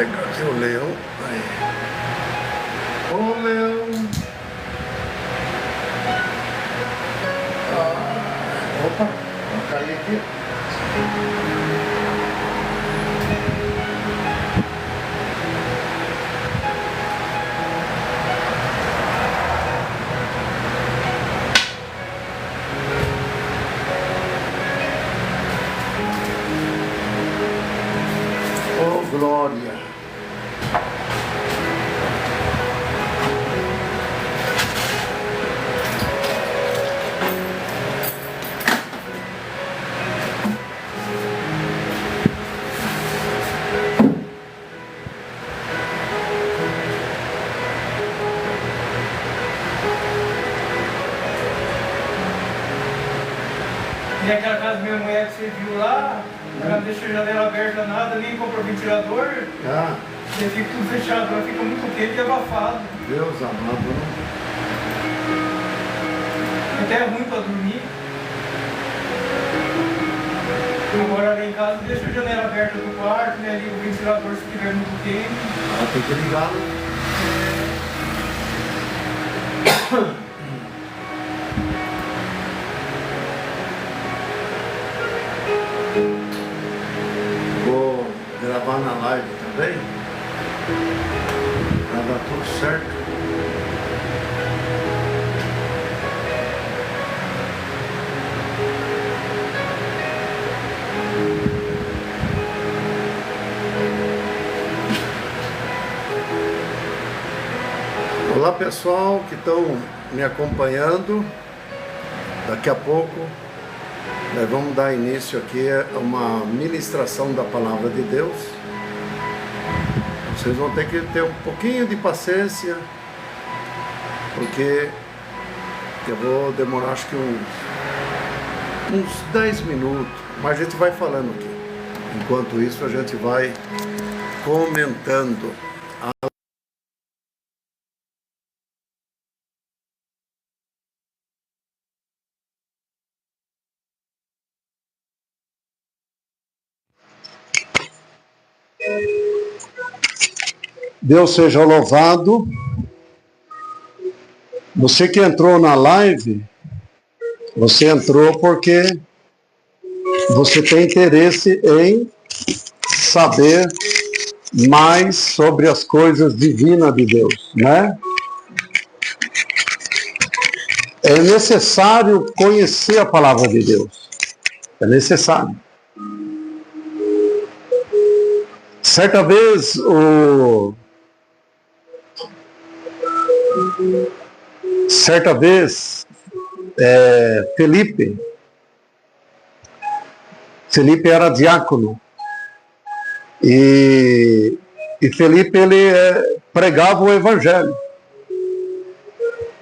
Cadê o leão? Aí. Ô, leão. Opa, vou cair aqui. Oh, glória. E aquela casa da minha mulher que você viu lá, ela não deixou a janela aberta nada, nem comprou ventilador. E fica tudo fechado, ela fica muito quente e abafado. Deus amado, né? Até é ruim para dormir. Agora lá em casa deixa a janela aberta do quarto, né? Liga o ventilador se estiver muito quente. Tem que ligar, né? Vou gravar na live também, para dar tudo certo. Olá pessoal que estão me acompanhando. Daqui a pouco nós vamos dar início aqui a uma ministração da Palavra de Deus. Vocês vão ter que ter um pouquinho de paciência, porque eu vou demorar acho que uns 10 minutos, mas a gente vai falando aqui. Enquanto isso a gente vai comentando. Deus seja louvado. Você que entrou na live, você entrou porque você tem interesse em saber mais sobre as coisas divinas de Deus, né? É necessário conhecer a palavra de Deus. É necessário. Certa vez Felipe era diácono e Felipe ele pregava o evangelho.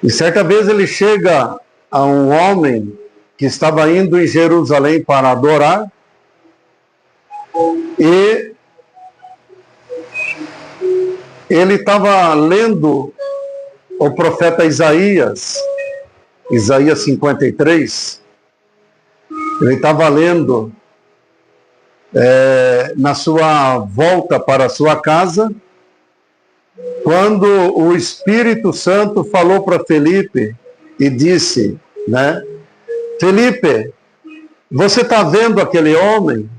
E certa vez ele chega a um homem que estava indo em Jerusalém para adorar e ele estava lendo o profeta Isaías 53, ele estava lendo na sua volta para a sua casa, quando o Espírito Santo falou para Felipe e disse, né, Felipe, você está vendo aquele homem?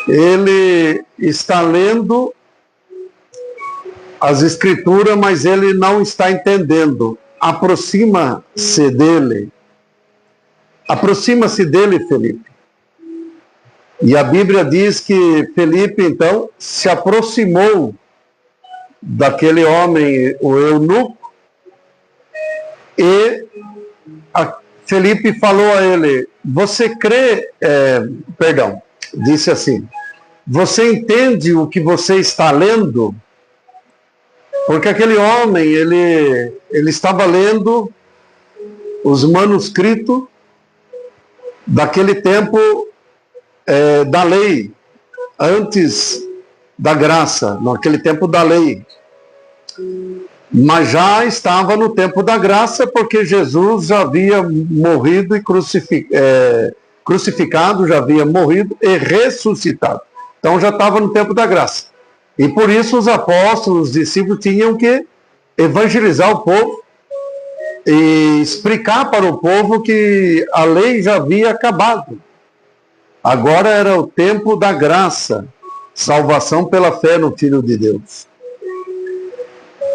Ele está lendo as escrituras, mas ele não está entendendo. Aproxima-se dele. Aproxima-se dele, Felipe. E a Bíblia diz que Felipe, então, se aproximou daquele homem, o eunuco, e Felipe falou a ele, você crê, disse assim, você entende o que você está lendo? Porque aquele homem, ele estava lendo os manuscritos daquele tempo da lei, antes da graça, naquele tempo da lei. Mas já estava no tempo da graça, porque Jesus já havia morrido e crucificado, já havia morrido e ressuscitado. Então já estava no tempo da graça. E por isso os apóstolos, os discípulos tinham que evangelizar o povo e explicar para o povo que a lei já havia acabado. Agora era o tempo da graça, salvação pela fé no Filho de Deus.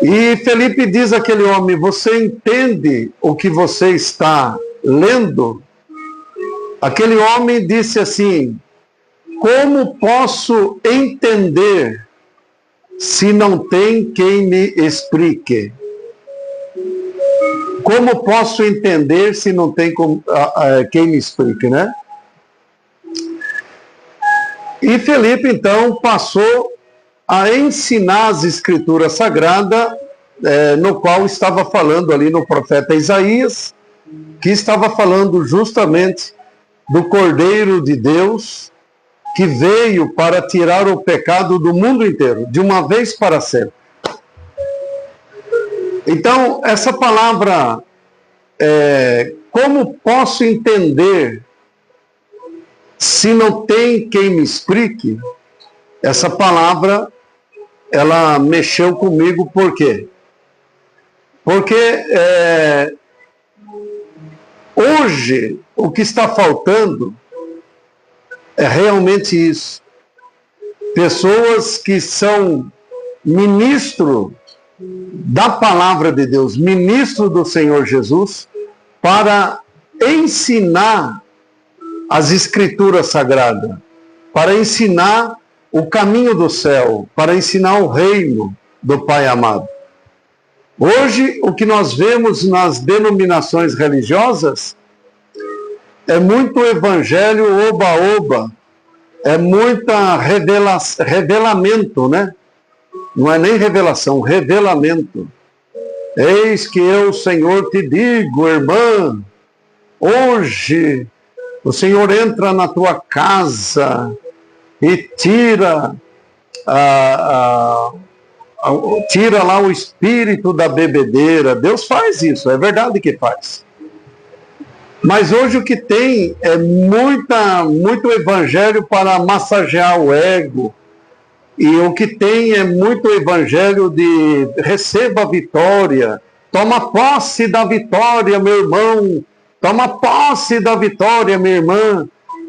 E Felipe diz àquele homem: você entende o que você está lendo? Aquele homem disse assim: como posso entender se não tem quem me explique? Como posso entender se não tem quem me explique, né? E Felipe, então, passou a ensinar as Escrituras Sagradas, no qual estava falando ali no profeta Isaías, que estava falando justamente do Cordeiro de Deus, que veio para tirar o pecado do mundo inteiro, de uma vez para sempre. Então, essa palavra, como posso entender se não tem quem me explique? Essa palavra, ela mexeu comigo, por quê? Porque hoje o que está faltando é realmente isso. Pessoas que são ministro da palavra de Deus, ministro do Senhor Jesus, para ensinar as Escrituras Sagradas, para ensinar o caminho do céu, para ensinar o reino do Pai amado. Hoje, o que nós vemos nas denominações religiosas é muito evangelho oba-oba, é muita revelamento, né? Não é nem revelação, revelamento. Eis que eu, Senhor, te digo, irmã, hoje o Senhor entra na tua casa e tira lá o espírito da bebedeira. Deus faz isso, é verdade que faz. Mas hoje o que tem é muito evangelho para massagear o ego. E o que tem é muito evangelho de receba a vitória, toma posse da vitória, meu irmão, toma posse da vitória, minha irmã.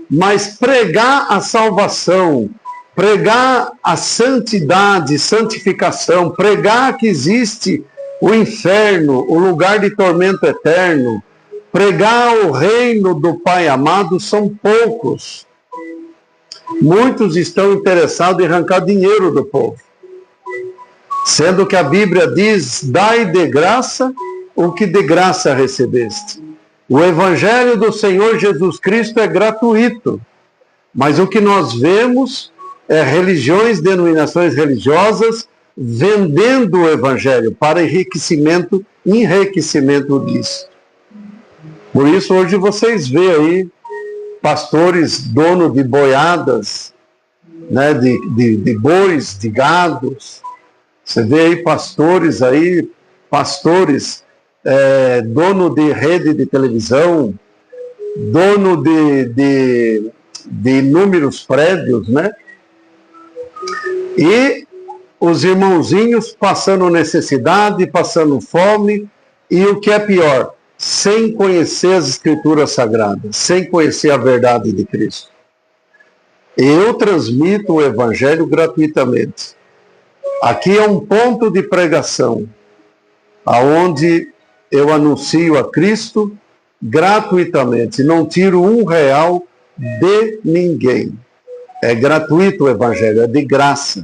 Mas pregar a salvação, pregar a santidade, santificação, pregar que existe o inferno, o lugar de tormento eterno, pregar o reino do Pai amado, são poucos. Muitos estão interessados em arrancar dinheiro do povo. Sendo que a Bíblia diz: dai de graça o que de graça recebeste. O Evangelho do Senhor Jesus Cristo é gratuito. Mas o que nós vemos é religiões, denominações religiosas, vendendo o Evangelho para enriquecimento disso. Por isso hoje vocês veem aí pastores dono de boiadas, né, de bois, de gados. Você vê aí pastores dono de rede de televisão, dono de inúmeros prédios, né? E os irmãozinhos passando necessidade, passando fome, e o que é pior, sem conhecer as Escrituras Sagradas, sem conhecer a verdade de Cristo. Eu transmito o Evangelho gratuitamente. Aqui é um ponto de pregação, aonde eu anuncio a Cristo gratuitamente. Não tiro R$1 de ninguém. É gratuito o Evangelho, é de graça.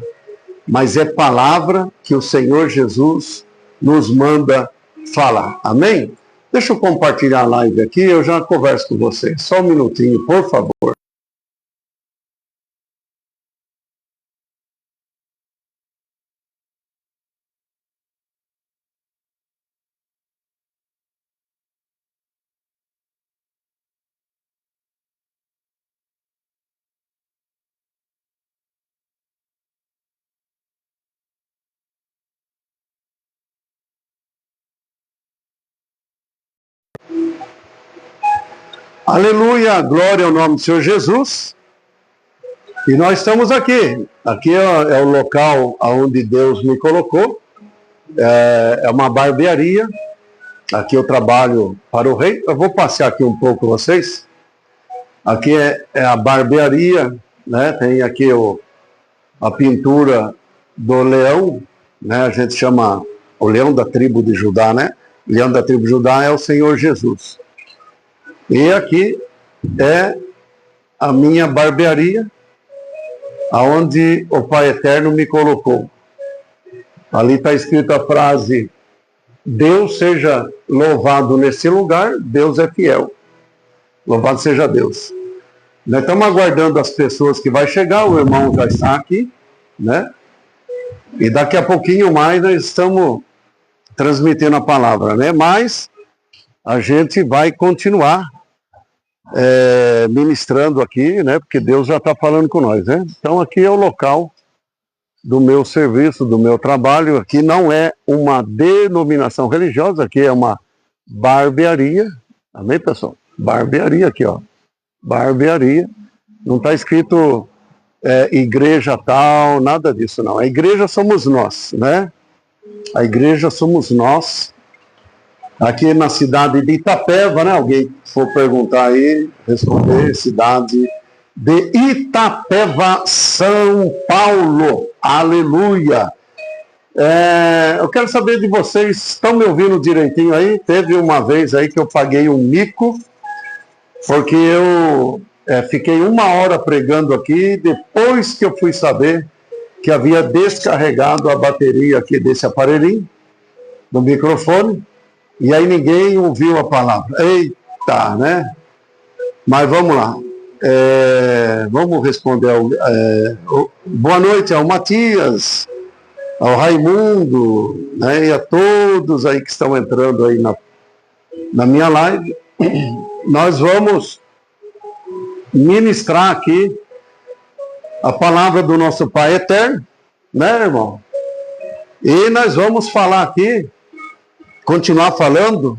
Mas é palavra que o Senhor Jesus nos manda falar. Amém? Deixa eu compartilhar a live aqui, eu já converso com vocês. Só um minutinho, por favor. Aleluia, glória ao nome do Senhor Jesus. E nós estamos aqui. Aqui é o local onde Deus me colocou. É uma barbearia. Aqui eu trabalho para o rei. Eu vou passear aqui um pouco com vocês. Aqui é a barbearia, né? Tem aqui a pintura do leão, né? A gente chama o leão da tribo de Judá, né? O leão da tribo de Judá é o Senhor Jesus. E aqui é a minha barbearia, aonde o Pai Eterno me colocou. Ali está escrita a frase: Deus seja louvado nesse lugar, Deus é fiel. Louvado seja Deus. Nós estamos aguardando as pessoas que vai chegar, o irmão já está aqui, né? E daqui a pouquinho mais nós estamos transmitindo a palavra, né? Mas a gente vai continuar ministrando aqui, né? Porque Deus já está falando com nós, né? Então aqui é o local do meu serviço, do meu trabalho. Aqui não é uma denominação religiosa, aqui é uma barbearia. Amém, pessoal? Barbearia aqui, ó. Barbearia. Não está escrito igreja tal, nada disso, não. A igreja somos nós, né? A igreja somos nós. Aqui na cidade de Itapeva, né? Alguém for perguntar aí, responder, cidade de Itapeva, São Paulo. Aleluia! Eu quero saber de vocês, estão me ouvindo direitinho aí? Teve uma vez aí que eu paguei um mico, porque eu fiquei 1 hora pregando aqui, depois que eu fui saber que havia descarregado a bateria aqui desse aparelhinho, do microfone, e aí ninguém ouviu a palavra. Eita, né? Mas vamos lá. Vamos responder boa noite ao Matias, ao Raimundo, né, e a todos aí que estão entrando aí na minha live. Nós vamos ministrar aqui a palavra do nosso Pai Eterno, né, irmão? E nós vamos falar aqui, continuar falando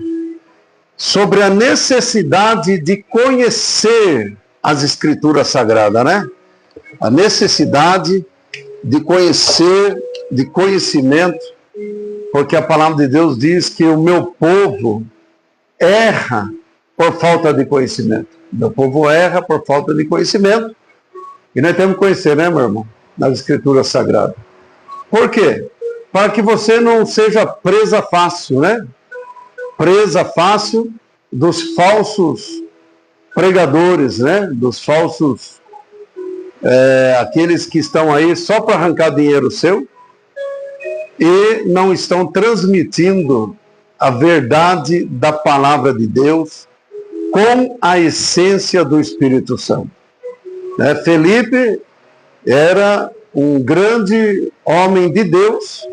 sobre a necessidade de conhecer as Escrituras Sagradas, né? A necessidade de conhecer, de conhecimento, porque a palavra de Deus diz que o meu povo erra por falta de conhecimento. Meu povo erra por falta de conhecimento. E nós temos que conhecer, né, meu irmão? Nas Escrituras Sagradas. Por quê? Para que você não seja presa fácil, né? Presa fácil dos falsos pregadores, né? Dos falsos, aqueles que estão aí só para arrancar dinheiro seu e não estão transmitindo a verdade da palavra de Deus com a essência do Espírito Santo. Felipe era um grande homem de Deus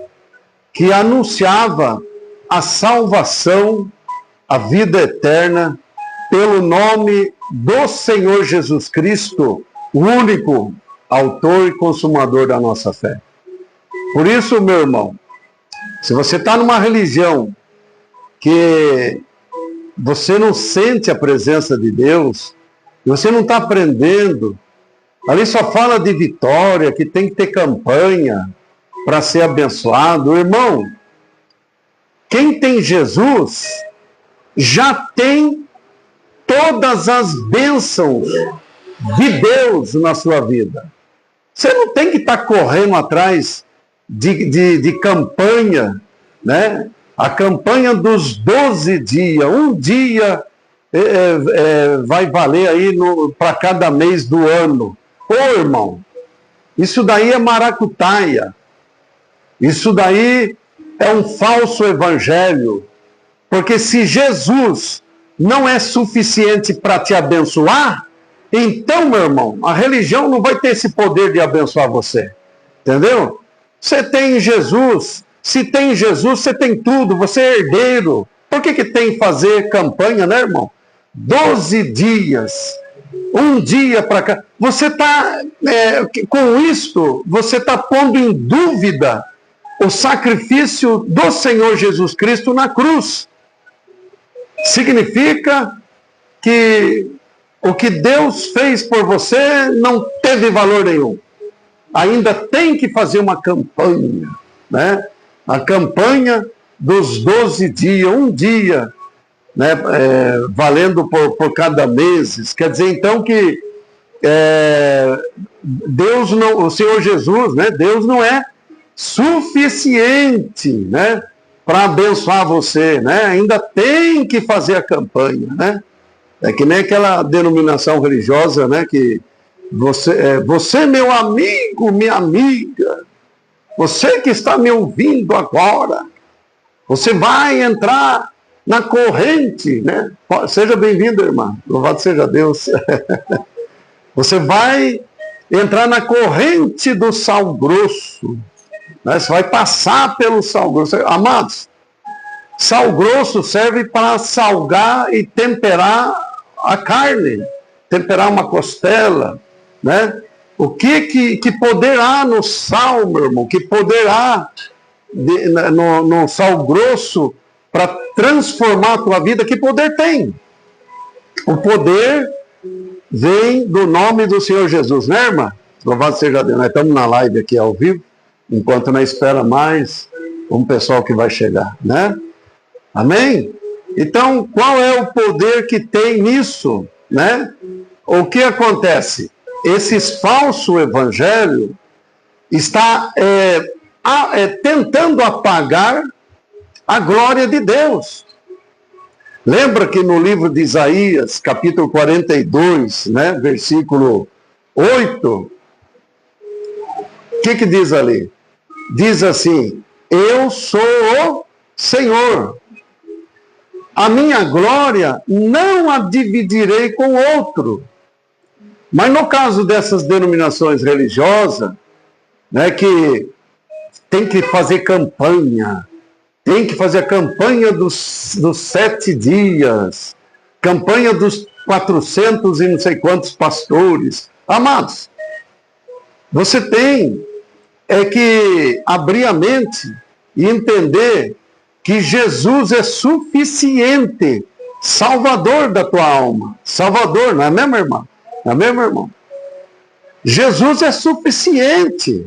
que anunciava a salvação, a vida eterna, pelo nome do Senhor Jesus Cristo, o único autor e consumador da nossa fé. Por isso, meu irmão, se você está numa religião que você não sente a presença de Deus, você não está aprendendo, ali só fala de vitória, que tem que ter campanha para ser abençoado. Irmão, quem tem Jesus já tem todas as bênçãos de Deus na sua vida. Você não tem que estar correndo atrás de campanha, né? A campanha dos 12 dias. Um dia vai valer aí para cada mês do ano. Ô, irmão, isso daí é maracutaia. Isso daí é um falso evangelho. Porque se Jesus não é suficiente para te abençoar, então, meu irmão, a religião não vai ter esse poder de abençoar você. Entendeu? Você tem Jesus. Se tem Jesus, você tem tudo. Você é herdeiro. Por que tem que fazer campanha, né, irmão? 12 dias. Um dia para cá. Você está, com isto, você está pondo em dúvida o sacrifício do Senhor Jesus Cristo na cruz. Significa que o que Deus fez por você não teve valor nenhum. Ainda tem que fazer uma campanha, né? A campanha dos 12 dias, um dia, né? Valendo por cada mês. Quer dizer, então, que Deus não, o Senhor Jesus, né? Deus não é suficiente, né? Para abençoar você, né? Ainda tem que fazer a campanha, né? É que nem aquela denominação religiosa, né? Que você, meu amigo, minha amiga, você que está me ouvindo agora, você vai entrar na corrente, né? Seja bem-vindo, irmã. Louvado seja Deus. Você vai entrar na corrente do sal grosso, né? Você vai passar pelo sal grosso. Amados, sal grosso serve para salgar e temperar a carne, temperar uma costela, né? O que poder há no sal, meu irmão? Que poder há no sal grosso para transformar a tua vida? Que poder tem? O poder vem do nome do Senhor Jesus, né, irmã? Louvado seja Deus. Nós estamos na live aqui ao vivo, enquanto nós espera mais um pessoal que vai chegar, né? Amém? Então, qual é o poder que tem nisso, né? O que acontece? Esses falsos evangelhos está tentando apagar a glória de Deus. Lembra que no livro de Isaías, capítulo 42, né, versículo 8, o que diz ali? Diz assim: eu sou o Senhor, a minha glória não a dividirei com outro. Mas no caso dessas denominações religiosas, né, que tem que fazer campanha, tem que fazer a campanha dos 7 dias, campanha dos 400 e não sei quantos pastores. Amados, você tem que abrir a mente e entender que Jesus é suficiente, salvador da tua alma. Salvador, não é mesmo, irmão? Não é mesmo, irmão? Jesus é suficiente.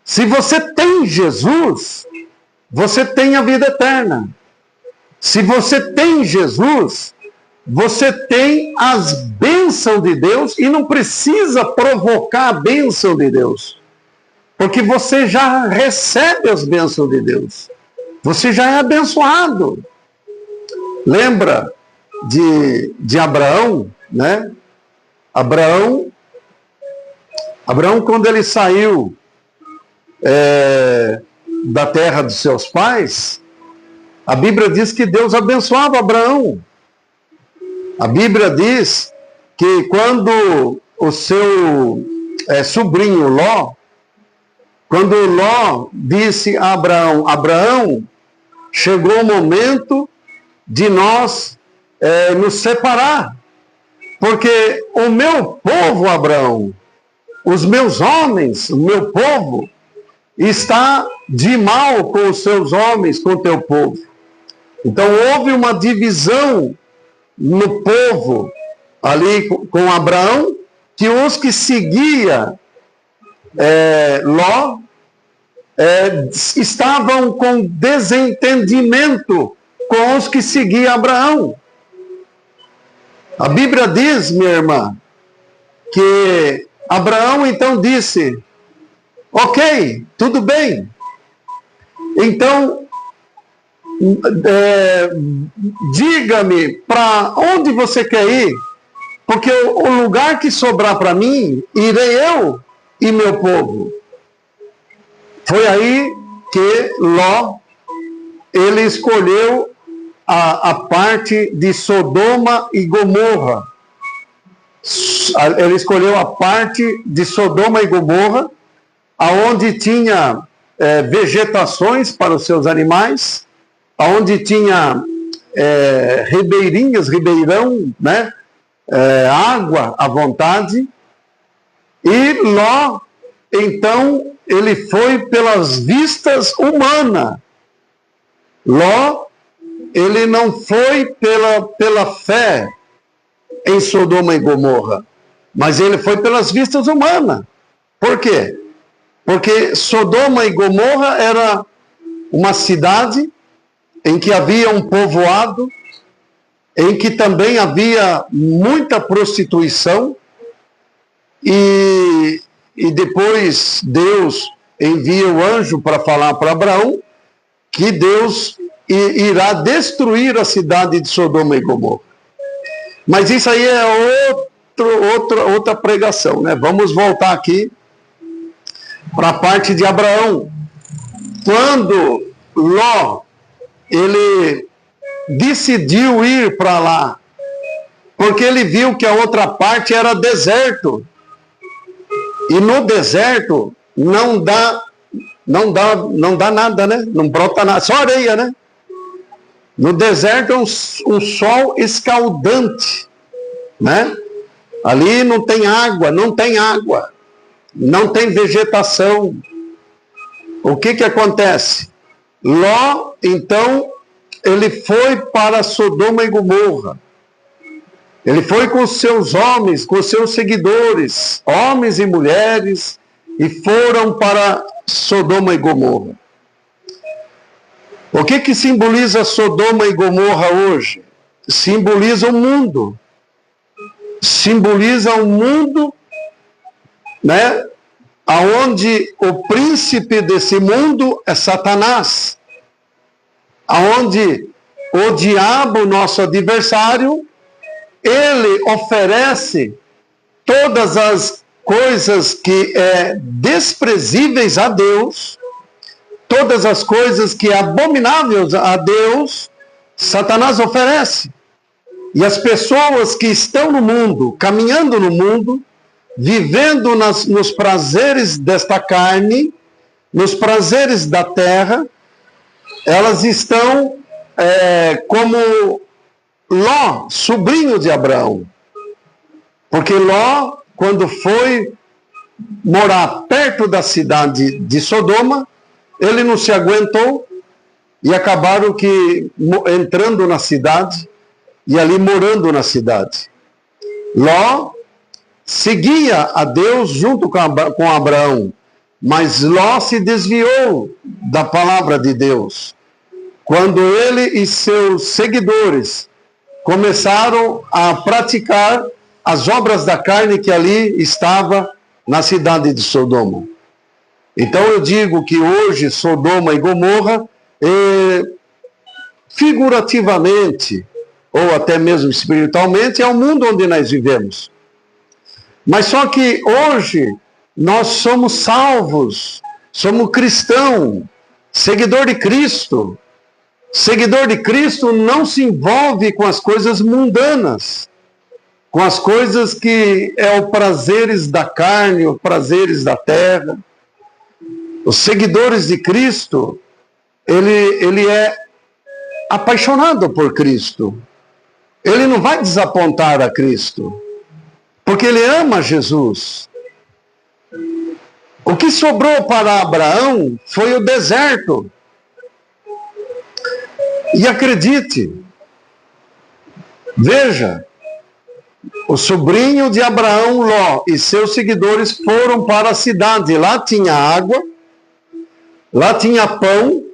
Se você tem Jesus, você tem a vida eterna. Se você tem Jesus, você tem as bênçãos de Deus e não precisa provocar a bênção de Deus. Porque você já recebe as bênçãos de Deus. Você já é abençoado. Lembra de Abraão, né? Abraão, quando ele saiu da terra dos seus pais, a Bíblia diz que Deus abençoava Abraão. A Bíblia diz que quando o seu sobrinho Ló, quando Ló disse a Abraão: Abraão, chegou o momento de nós nos separar, porque o meu povo, Abraão, os meus homens, o meu povo, está de mal com os seus homens, com o teu povo. Então houve uma divisão no povo, ali com Abraão, que os que seguia Ló estavam com desentendimento com os que seguiam Abraão. A Bíblia diz, minha irmã, que Abraão então disse: ok, tudo bem. Então, diga-me para onde você quer ir, porque o lugar que sobrar para mim, irei eu e meu povo. Foi aí que Ló, ele escolheu a parte de Sodoma e Gomorra. Ele escolheu a parte de Sodoma e Gomorra, aonde tinha vegetações para os seus animais, aonde tinha ribeirão, né? Água à vontade. E Ló, então, ele foi pelas vistas humanas. Ló, ele não foi pela fé. em Sodoma e Gomorra, mas ele foi pelas vistas humanas. Por quê? Porque Sodoma e Gomorra era uma cidade em que havia um povoado, em que também havia muita prostituição, e depois Deus envia o anjo para falar para Abraão que Deus irá destruir a cidade de Sodoma e Gomorra. Mas isso aí é outra pregação, né? Vamos voltar aqui para a parte de Abraão. Quando Ló, ele decidiu ir para lá, porque ele viu que a outra parte era deserto. E no deserto não dá nada, né? Não brota nada, só areia, né? No deserto é um sol escaldante, né? Ali não tem água, não tem vegetação. O que acontece? Ló, então, ele foi para Sodoma e Gomorra. Ele foi com seus homens, com seus seguidores, homens e mulheres, e foram para Sodoma e Gomorra. O que simboliza Sodoma e Gomorra hoje? Simboliza o mundo. Simboliza o mundo, né? Aonde o príncipe desse mundo é Satanás. Aonde o diabo, nosso adversário, ele oferece todas as coisas que é desprezíveis a Deus, todas as coisas que é abomináveis a Deus, Satanás oferece. E as pessoas que estão no mundo, caminhando no mundo, vivendo nos prazeres desta carne, nos prazeres da terra, elas estão como Ló, sobrinho de Abraão. Porque Ló, quando foi morar perto da cidade de Sodoma, ele não se aguentou e acabaram entrando na cidade e ali morando na cidade. Ló seguia a Deus junto com Abraão, mas Ló se desviou da palavra de Deus. Quando ele e seus seguidores começaram a praticar as obras da carne que ali estava na cidade de Sodoma. Então eu digo que hoje Sodoma e Gomorra, figurativamente, ou até mesmo espiritualmente, é o mundo onde nós vivemos. Mas só que hoje nós somos salvos, somos cristãos, seguidor de Cristo. Seguidor de Cristo não se envolve com as coisas mundanas, com as coisas que é os prazeres da carne, os prazeres da terra. Os seguidores de Cristo, ele é apaixonado por Cristo. Ele não vai desapontar a Cristo, porque ele ama Jesus. O que sobrou para Abraão foi o deserto. E acredite, veja, o sobrinho de Abraão, Ló, e seus seguidores foram para a cidade. Lá tinha água, lá tinha pão,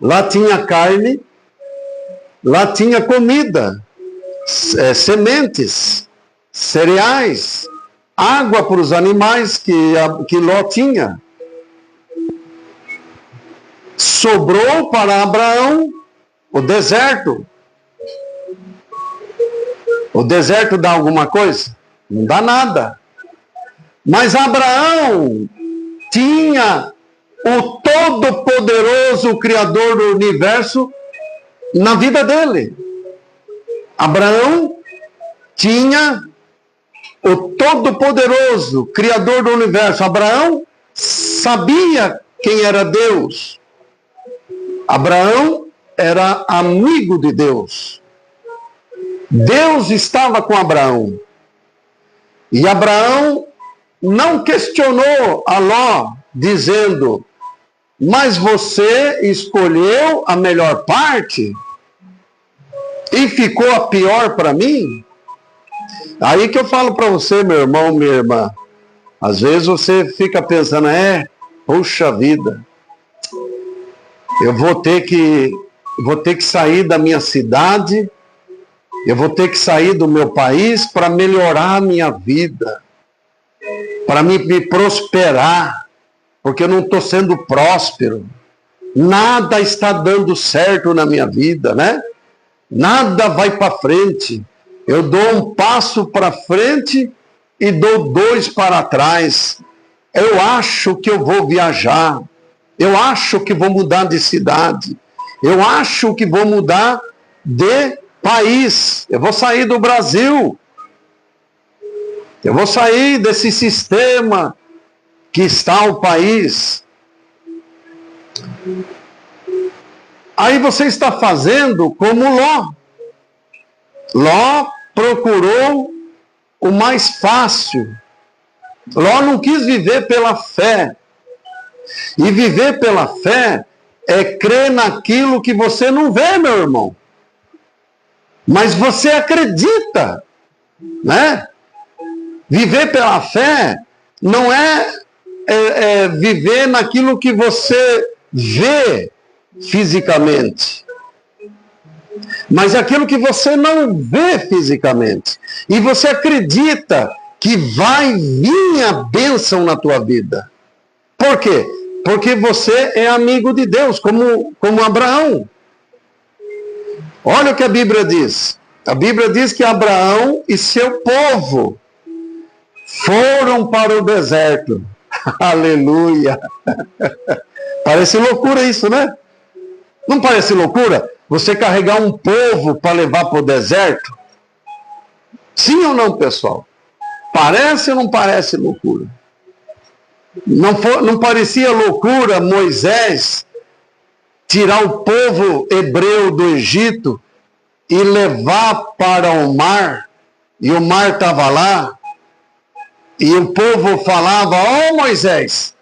lá tinha carne, lá tinha comida, sementes, cereais, água para os animais que Ló tinha. Sobrou para Abraão o deserto. O deserto dá alguma coisa? Não dá nada. Mas Abraão tinha o Todo-Poderoso Criador do Universo na vida dele. Abraão tinha o Todo-Poderoso Criador do Universo. Abraão sabia quem era Deus. Abraão era amigo de Deus. Deus estava com Abraão. E Abraão não questionou a Ló, dizendo: mas você escolheu a melhor parte e ficou a pior para mim? Aí que eu falo para você, meu irmão, minha irmã, às vezes você fica pensando, puxa vida, eu vou ter que sair da minha cidade, eu vou ter que sair do meu país para melhorar a minha vida, para me prosperar, porque eu não estou sendo próspero. Nada está dando certo na minha vida, né? Nada vai para frente. Eu dou um passo para frente e dou 2 para trás. Eu acho que eu vou viajar. Eu acho que vou mudar de cidade. Eu acho que vou mudar de país. Eu vou sair do Brasil. Eu vou sair desse sistema que está o país. Aí você está fazendo como Ló. Ló procurou o mais fácil. Ló não quis viver pela fé. E viver pela fé é crer naquilo que você não vê, meu irmão. Mas você acredita, né? Viver pela fé não é viver naquilo que você vê fisicamente, mas aquilo que você não vê fisicamente. E você acredita que vai vir a bênção na tua vida. Por quê? Porque você é amigo de Deus, como Abraão. Olha o que a Bíblia diz. A Bíblia diz que Abraão e seu povo foram para o deserto. Aleluia! Parece loucura isso, né? Não parece loucura você carregar um povo para levar para o deserto? Sim ou não, pessoal? Parece ou não parece loucura? Não parecia loucura Moisés tirar o povo hebreu do Egito e levar para o mar, e o mar estava lá, e o povo falava: ó Moisés,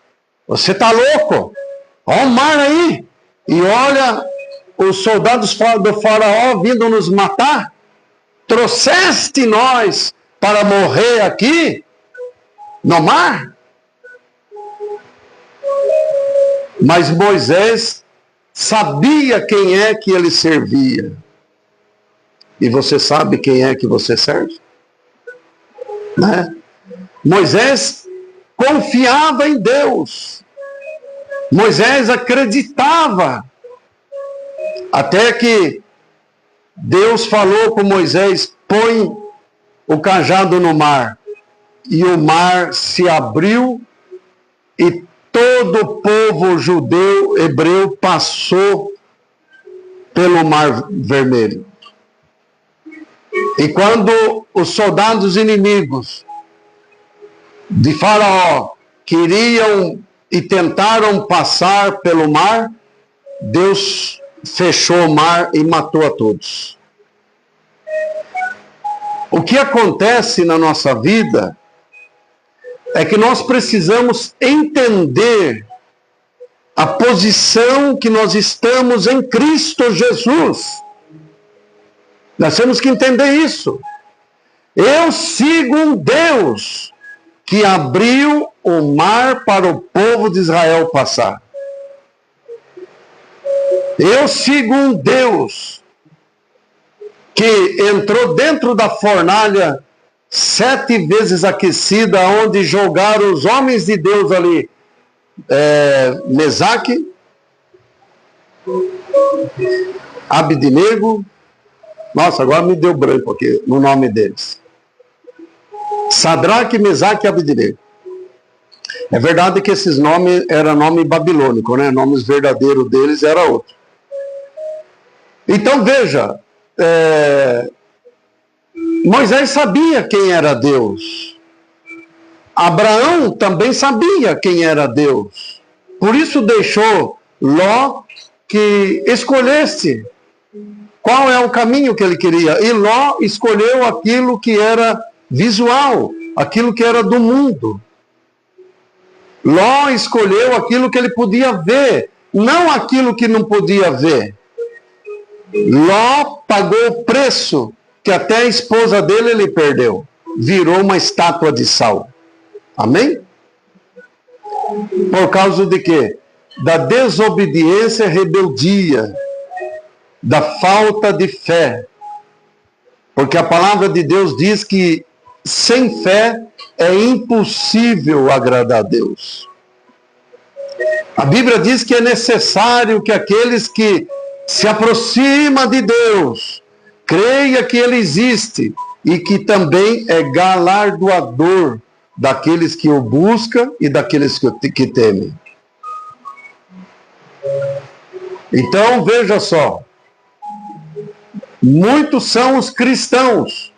você está louco? Ó o mar aí, e olha os soldados do faraó vindo nos matar. Trouxeste nós para morrer aqui no mar? Mas Moisés sabia quem é que ele servia. E você sabe quem é que você serve? Né? Moisés confiava em Deus. Moisés acreditava. Até que Deus falou com Moisés: põe o cajado no mar. E o mar se abriu e todo o povo judeu, hebreu, passou pelo Mar Vermelho. E quando os soldados inimigos de Faraó queriam e tentaram passar pelo mar, Deus fechou o mar e matou a todos. O que acontece na nossa vida é que nós precisamos entender a posição que nós estamos em Cristo Jesus. Nós temos que entender isso. Eu sigo um Deus que abriu o mar para o povo de Israel passar. Eu sigo um Deus que entrou dentro da fornalha 7 vezes aquecida, onde jogaram os homens de Deus ali, Mesaque, Abednego. Nossa, agora me deu branco aqui no nome deles. Sadraque, Mesaque e Abednego. É verdade que esses nomes eram nome babilônico, né? Nomes verdadeiros deles era outro. Então veja, Moisés sabia quem era Deus. Abraão também sabia quem era Deus. Por isso deixou Ló que escolhesse qual é o caminho que ele queria. E Ló escolheu aquilo que era visual, aquilo que era do mundo. Ló escolheu aquilo que ele podia ver, não aquilo que não podia ver. Ló pagou o preço que até a esposa dele ele perdeu. virou uma estátua de sal. Amém? Por causa de quê? Da desobediência e rebeldia, da falta de fé. Porque a palavra de Deus diz que sem fé é impossível agradar a Deus. A Bíblia diz que é necessário que aqueles que se aproximam de Deus creia que Ele existe e que também é galardoador daqueles que o buscam e daqueles que temem. Então, veja só, muitos são os cristãos,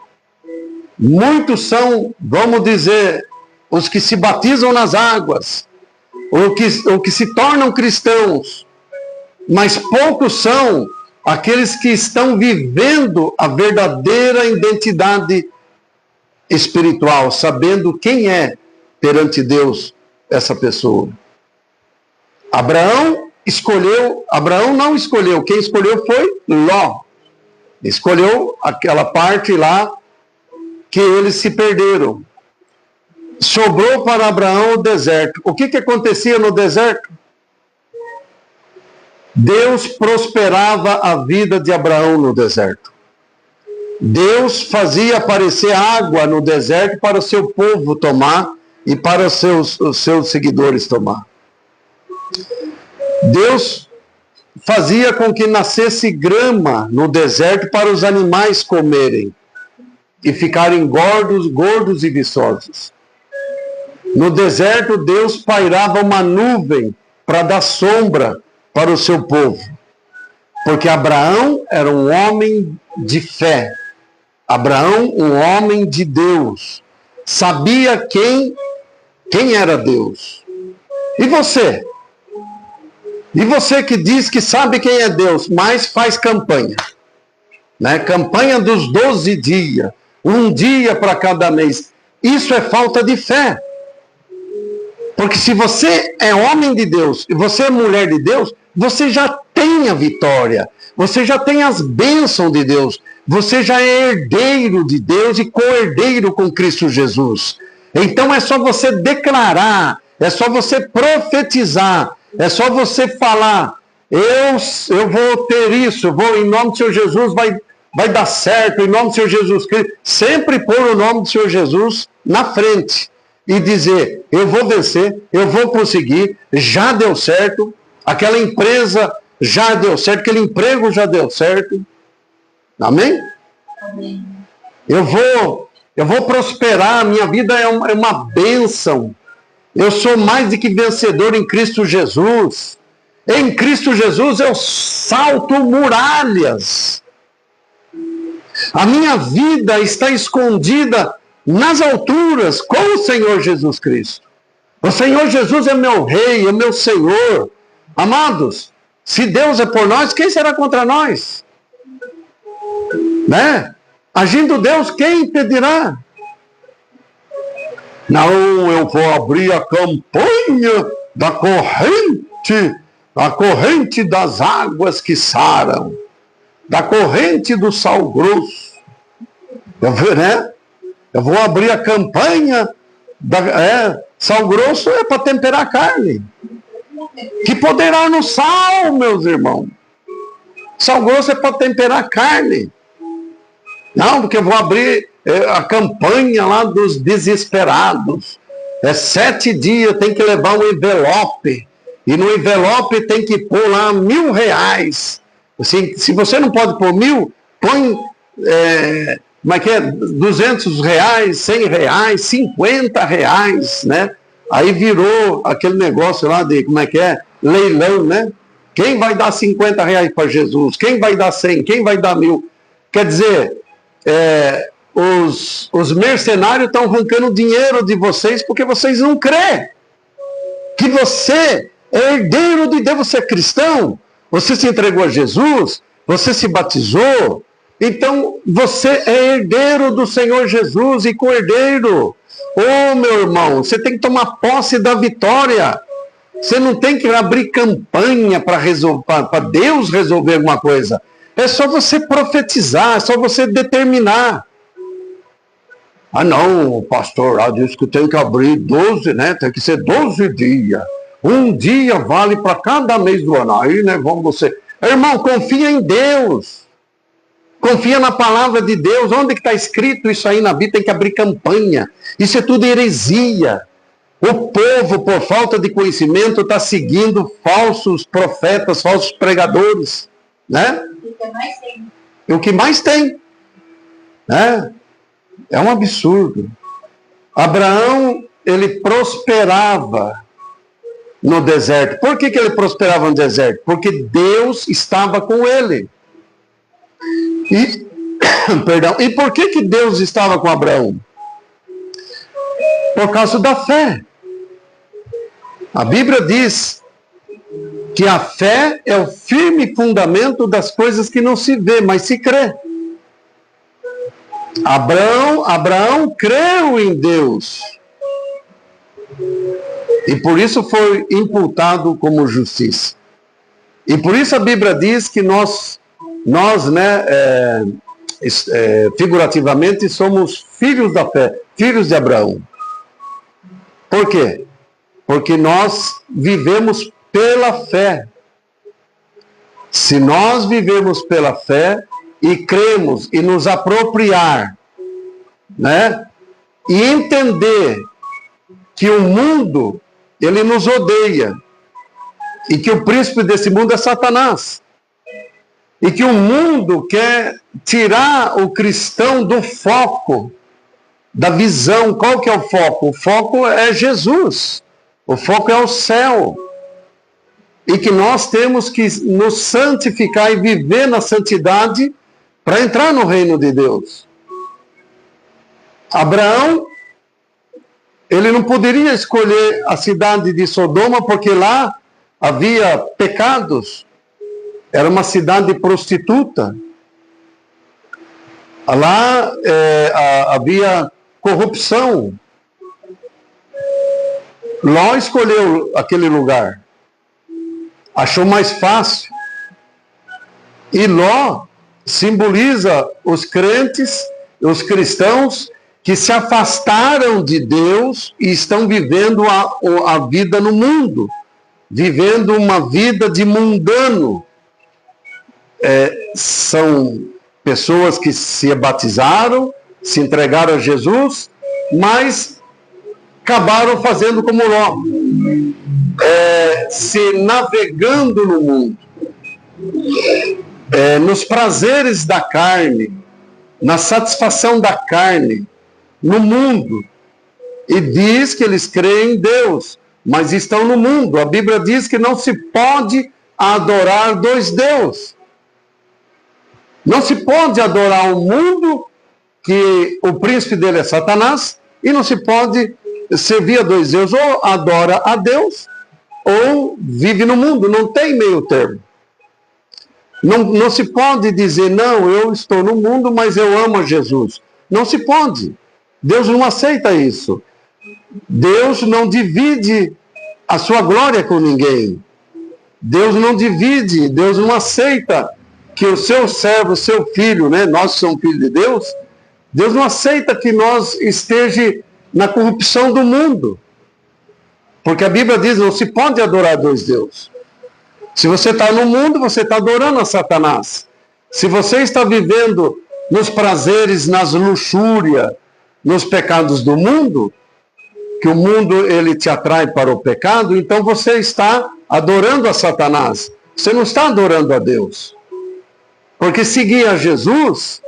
muitos são, vamos dizer, os que se batizam nas águas, ou que se tornam cristãos, mas poucos são aqueles que estão vivendo a verdadeira identidade espiritual, sabendo quem é perante Deus essa pessoa. Abraão não escolheu, quem escolheu foi Ló. Escolheu aquela parte lá que eles se perderam. Sobrou para Abraão o deserto. O que acontecia no deserto? Deus prosperava a vida de Abraão no deserto. Deus fazia aparecer água no deserto para o seu povo tomar e para os seus seguidores tomar. Deus fazia com que nascesse grama no deserto para os animais comerem e ficarem gordos e viçosos. No deserto, Deus pairava uma nuvem para dar sombra para o seu povo. Porque Abraão era um homem de fé. Abraão, um homem de Deus. Sabia quem era Deus. E você? E você que diz que sabe quem é Deus, mas faz campanha. Né? Campanha dos 12 dias. Um dia para cada mês. Isso é falta de fé. Porque se você é homem de Deus e você é mulher de Deus, você já tem a vitória. Você já tem as bênçãos de Deus. Você já é herdeiro de Deus e co-herdeiro com Cristo Jesus. Então é só você declarar, é só você profetizar, é só você falar, eu vou ter isso, em nome do Senhor Jesus vai dar certo, em nome do Senhor Jesus Cristo. Sempre pôr o nome do Senhor Jesus na frente e dizer, eu vou vencer, eu vou conseguir, já deu certo, aquela empresa já deu certo, aquele emprego já deu certo. Amém? Amém. Eu vou prosperar, minha vida é uma bênção. Eu sou mais do que vencedor em Cristo Jesus. Em Cristo Jesus eu salto muralhas. A minha vida está escondida nas alturas com o Senhor Jesus Cristo. O Senhor Jesus é meu Rei, é meu Senhor. Amados, se Deus é por nós, quem será contra nós? Né? Agindo Deus, quem impedirá? Não, eu vou abrir a campanha da corrente, a corrente das águas que saram, da corrente do sal grosso. Eu vou abrir a campanha sal grosso é para temperar a carne. Que poderá no sal, meus irmãos. Sal grosso é para temperar a carne. Não, porque eu vou abrir a campanha lá dos desesperados. 7 dias, tem que levar um envelope. E no envelope tem que pôr lá R$1.000. Assim, se você não pode pôr 1.000, põe como é que é? R$200, R$100, R$50, né? Aí virou aquele negócio lá de, como é que é? Leilão, né? Quem vai dar R$50 para Jesus? Quem vai dar 100? Quem vai dar 1.000? Quer dizer, os mercenários estão arrancando dinheiro de vocês porque vocês não crêem que você é herdeiro de Deus, você é cristão, você se entregou a Jesus, você se batizou, então você é herdeiro do Senhor Jesus e co-herdeiro. Ô meu irmão, você tem que tomar posse da vitória. Você não tem que abrir campanha para Deus resolver alguma coisa. É só você profetizar, é só você determinar. Ah não, o pastor lá disse que tem que abrir 12, né? Tem que ser 12 dias. Um dia vale para cada mês do ano. Aí, né, vamos você. Irmão, confia em Deus. Confia na palavra de Deus. Onde que está escrito isso aí na Bíblia? Tem que abrir campanha. Isso é tudo heresia. O povo, por falta de conhecimento, está seguindo falsos profetas, falsos pregadores. Né? O que mais tem. Né? É um absurdo. Abraão, ele prosperava no deserto. Por que ele prosperava no deserto? Porque Deus estava com ele. E por que Deus estava com Abraão? Por causa da fé. A Bíblia diz que a fé é o firme fundamento das coisas que não se vê, mas se crê. Abraão creu em Deus. E por isso foi imputado como justiça. E por isso a Bíblia diz que nós figurativamente, somos filhos da fé, filhos de Abraão. Por quê? Porque nós vivemos pela fé. Se nós vivemos pela fé e cremos e nos apropriar, né? E entender que o mundo, ele nos odeia, e que o príncipe desse mundo é Satanás, e que o mundo quer tirar o cristão do foco, da visão. Qual que é o foco? O foco é Jesus, o foco é o céu, e que nós temos que nos santificar e viver na santidade para entrar no reino de Deus. Abraão, ele não poderia escolher a cidade de Sodoma, porque lá havia pecados. Era uma cidade prostituta. Lá havia corrupção. Ló escolheu aquele lugar. Achou mais fácil. E Ló simboliza os crentes, os cristãos que se afastaram de Deus e estão vivendo a vida no mundo. Vivendo uma vida de mundano. São pessoas que se batizaram, se entregaram a Jesus, mas acabaram fazendo como Ló, se navegando no mundo, nos prazeres da carne, na satisfação da carne, no mundo. E diz que eles creem em Deus, mas estão no mundo. A Bíblia diz que não se pode adorar dois deuses. Não se pode adorar o mundo, que o príncipe dele é Satanás, e não se pode servir a dois deuses. Ou adora a Deus, ou vive no mundo. Não tem meio termo. Não se pode dizer, não, eu estou no mundo, mas eu amo a Jesus. Não se pode. Deus não aceita isso. Deus não divide a sua glória com ninguém. Deus não divide, Deus não aceita que o seu servo, o seu filho, né, nós somos filhos de Deus, Deus não aceita que nós esteja na corrupção do mundo. Porque a Bíblia diz, não se pode adorar dois deuses. Se você está no mundo, você está adorando a Satanás. Se você está vivendo nos prazeres, nas luxúrias, nos pecados do mundo, que o mundo ele te atrai para o pecado, então você está adorando a Satanás. Você não está adorando a Deus. Porque seguir a Jesus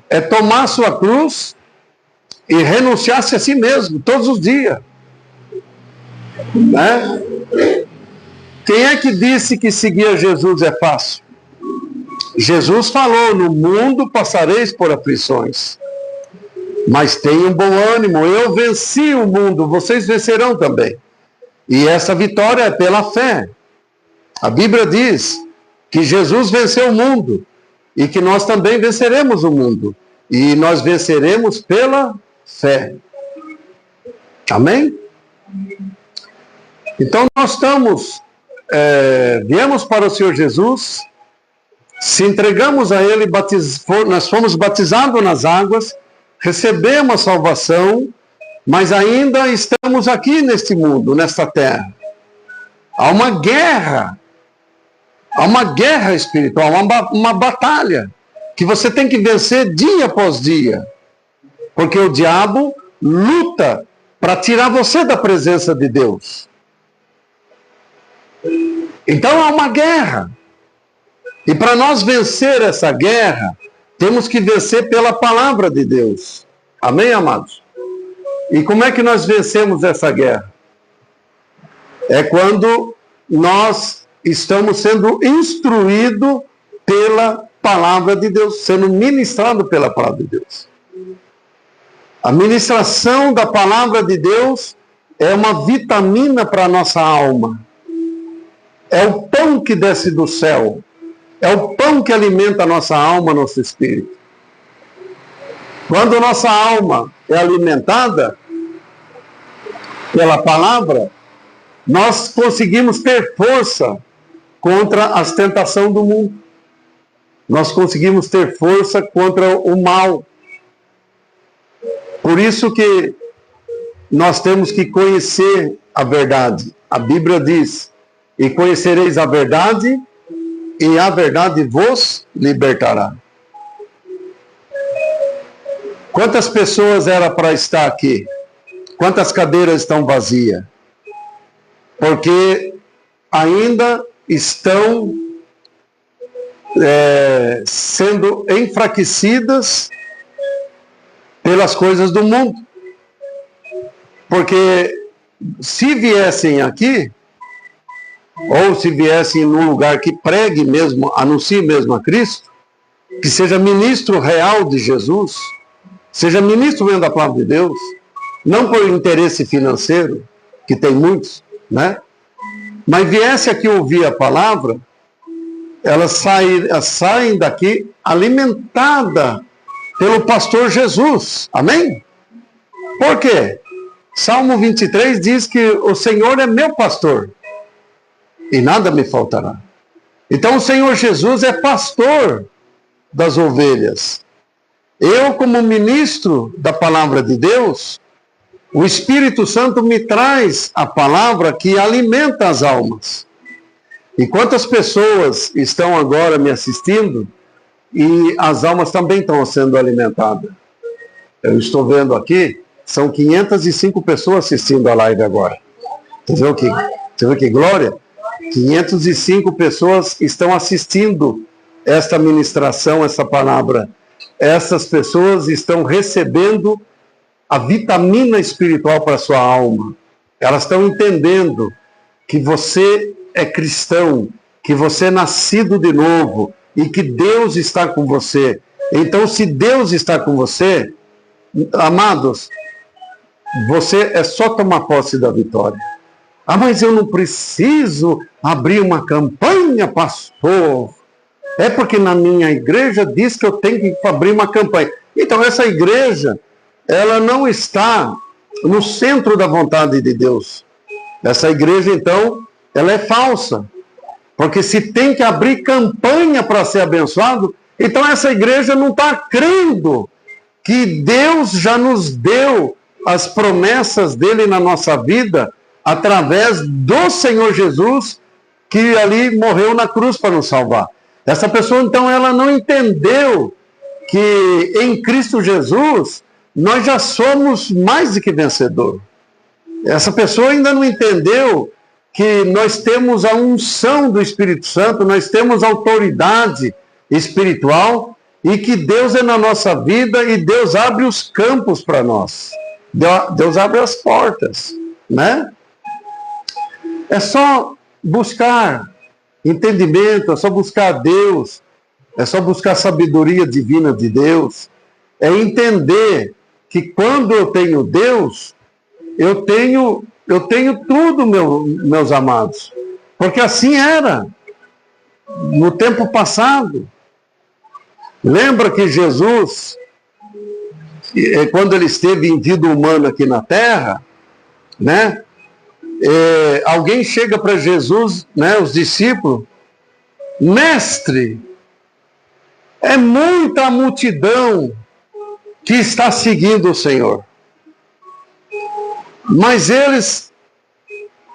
é tomar sua cruz e renunciar-se a si mesmo, todos os dias. Né? Quem é que disse que seguir a Jesus é fácil? Jesus falou, no mundo passareis por aflições. Mas tenham bom ânimo, eu venci o mundo, vocês vencerão também. E essa vitória é pela fé. A Bíblia diz que Jesus venceu o mundo e que nós também venceremos o mundo. E nós venceremos pela fé. Amém? Então nós viemos para o Senhor Jesus, se entregamos a Ele, nós fomos batizados nas águas, recebemos a salvação, mas ainda estamos aqui neste mundo, nesta terra. Há uma guerra espiritual, uma batalha, que você tem que vencer dia após dia. Porque o diabo luta para tirar você da presença de Deus. Então há uma guerra. E para nós vencer essa guerra, temos que vencer pela palavra de Deus. Amém, amados? E como é que nós vencemos essa guerra? É quando nós estamos sendo instruídos pela palavra de Deus, sendo ministrado pela palavra de Deus. A ministração da palavra de Deus é uma vitamina para a nossa alma. É o pão que desce do céu. É o pão que alimenta a nossa alma, nosso espírito. Quando a nossa alma é alimentada pela palavra, nós conseguimos ter força contra as tentações do mundo. Nós conseguimos ter força contra o mal. Por isso que nós temos que conhecer a verdade. A Bíblia diz: e conhecereis a verdade, e a verdade vos libertará. Quantas pessoas era para estar aqui? Quantas cadeiras estão vazias? Porque ainda estão sendo enfraquecidas pelas coisas do mundo. Porque se viessem aqui, ou se viessem num lugar que pregue mesmo, anuncie mesmo a Cristo, que seja ministro real de Jesus, seja ministro mesmo da palavra de Deus, não por interesse financeiro, que tem muitos, né? Mas viesse aqui ouvir a palavra, elas saem daqui alimentada pelo pastor Jesus. Amém? Por quê? Salmo 23 diz que o Senhor é meu pastor e nada me faltará. Então o Senhor Jesus é pastor das ovelhas. Eu, como ministro da palavra de Deus, o Espírito Santo me traz a palavra que alimenta as almas. E quantas pessoas estão agora me assistindo e as almas também estão sendo alimentadas? Eu estou vendo aqui, são 505 pessoas assistindo a live agora. Você viu que glória? 505 pessoas estão assistindo esta ministração, essa palavra. Essas pessoas estão recebendo a vitamina espiritual para a sua alma. Elas estão entendendo que você é cristão, que você é nascido de novo e que Deus está com você. Então, se Deus está com você, amados, você é só tomar posse da vitória. Ah, mas eu não preciso abrir uma campanha, pastor. É porque na minha igreja diz que eu tenho que abrir uma campanha. Então, essa igreja, ela não está no centro da vontade de Deus. Essa igreja, então, ela é falsa. Porque se tem que abrir campanha para ser abençoado, então essa igreja não está crendo que Deus já nos deu as promessas dele na nossa vida através do Senhor Jesus, que ali morreu na cruz para nos salvar. Essa pessoa, então, ela não entendeu que em Cristo Jesus nós já somos mais do que vencedor. Essa pessoa ainda não entendeu que nós temos a unção do Espírito Santo, nós temos autoridade espiritual e que Deus é na nossa vida e Deus abre os campos para nós. Deus abre as portas, né? É só buscar entendimento, é só buscar Deus, é só buscar a sabedoria divina de Deus, é entender que quando eu tenho Deus, eu tenho tudo, meus amados. Porque assim era no tempo passado. Lembra que Jesus, quando ele esteve em vida humana aqui na terra, né? Alguém chega para Jesus, né, os discípulos: mestre, é muita multidão que está seguindo o Senhor. Mas eles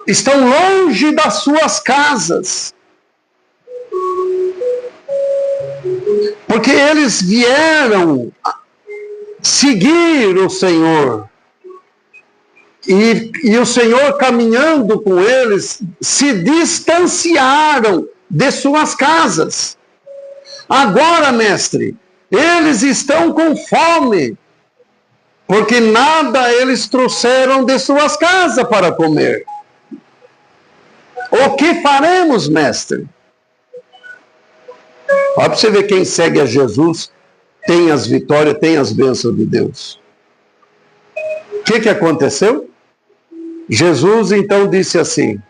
estão longe das suas casas. Porque eles vieram seguir o Senhor. E o Senhor, caminhando com eles, se distanciaram de suas casas. Agora, mestre, eles estão com fome, porque nada eles trouxeram de suas casas para comer. O que faremos, mestre? Olha para você ver, quem segue a Jesus tem as vitórias, tem as bênçãos de Deus. O que aconteceu? Jesus então disse assim: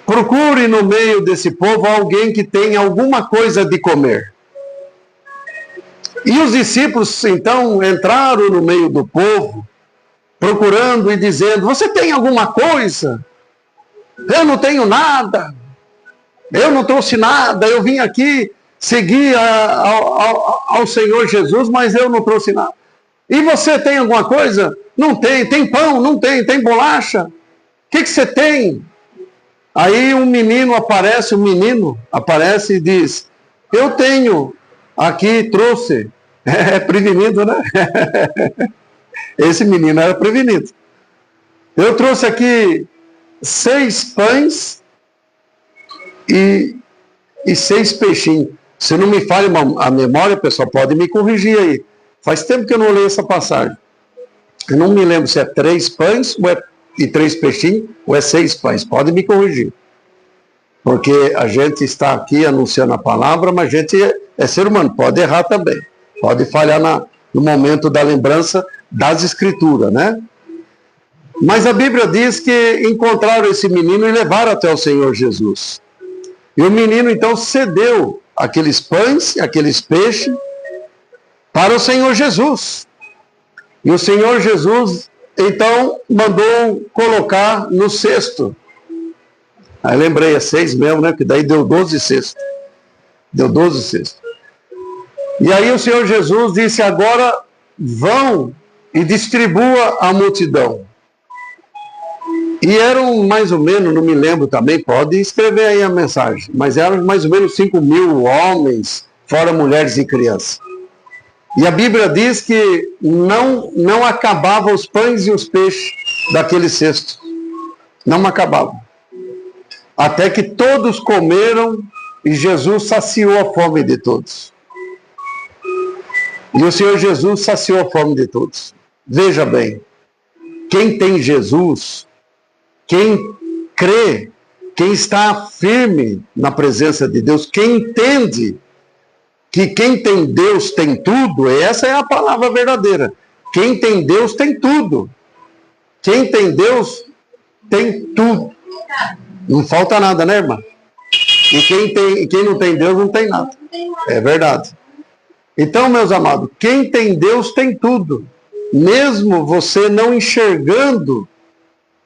procure no meio desse povo alguém que tenha alguma coisa de comer. E os discípulos então entraram no meio do povo, procurando e dizendo: você tem alguma coisa? Eu não tenho nada. Eu não trouxe nada. Eu vim aqui seguir ao Senhor Jesus, mas eu não trouxe nada. E você tem alguma coisa? Não tem. Tem pão? Não tem. Tem bolacha? O que você tem? Aí um menino aparece e diz: eu tenho aqui, trouxe. É prevenido, né? Esse menino era prevenido. Eu trouxe aqui 6 pães e 6 peixinhos. Se não me falha a memória, pessoal, pode me corrigir aí. Faz tempo que eu não leio essa passagem. Eu não me lembro se é 3 pães e 3 peixinhos ou é 6 pães. Pode me corrigir. Porque a gente está aqui anunciando a palavra, mas a gente é ser humano, pode errar também. Pode falhar no momento da lembrança das Escrituras, né? Mas a Bíblia diz que encontraram esse menino e levaram até o Senhor Jesus. E o menino então cedeu aqueles pães e aqueles peixes para o Senhor Jesus. E o Senhor Jesus então mandou colocar no cesto. Aí lembrei, é 6 mesmo, né? Que daí deu 12 cestos. Deu 12 cestos. E aí o Senhor Jesus disse: agora vão e distribua a multidão. E eram mais ou menos, não me lembro também, pode escrever aí a mensagem, mas eram mais ou menos 5.000 homens, fora mulheres e crianças. E a Bíblia diz que não acabavam os pães e os peixes daquele cesto. Não acabavam. Até que todos comeram e Jesus saciou a fome de todos. E o Senhor Jesus saciou a fome de todos. Veja bem, quem tem Jesus, quem crê, quem está firme na presença de Deus, quem entende que quem tem Deus tem tudo, essa é a palavra verdadeira. Quem tem Deus tem tudo. Quem tem Deus tem tudo. Não falta nada, né, irmã? E quem não tem Deus não tem nada. É verdade. Então, meus amados, quem tem Deus tem tudo. Mesmo você não enxergando,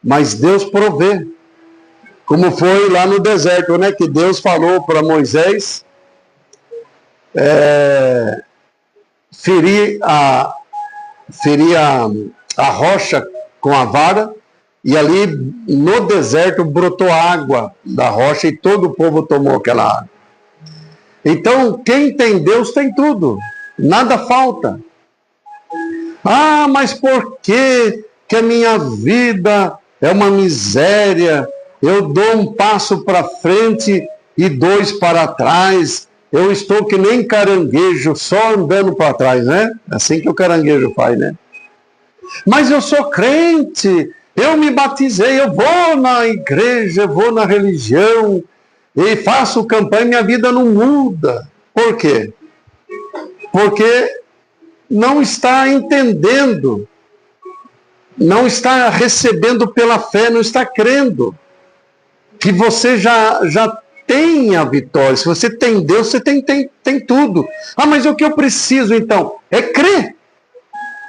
mas Deus provê. Como foi lá no deserto, né? Que Deus falou para Moisés ferir a rocha com a vara, e ali no deserto brotou água da rocha e todo o povo tomou aquela água. Então, quem tem Deus tem tudo, nada falta. Ah, mas por que a minha vida é uma miséria? Eu dou um passo para frente e 2 para trás. Eu estou que nem caranguejo, só andando para trás, né? Assim que o caranguejo faz, né? Mas eu sou crente, eu me batizei, eu vou na igreja, eu vou na religião, e faço campanha, minha vida não muda. Por quê? Porque não está entendendo, não está recebendo pela fé, não está crendo que você já tem a vitória. Se você tem Deus, você tem tudo. Ah, mas o que eu preciso então? É crer.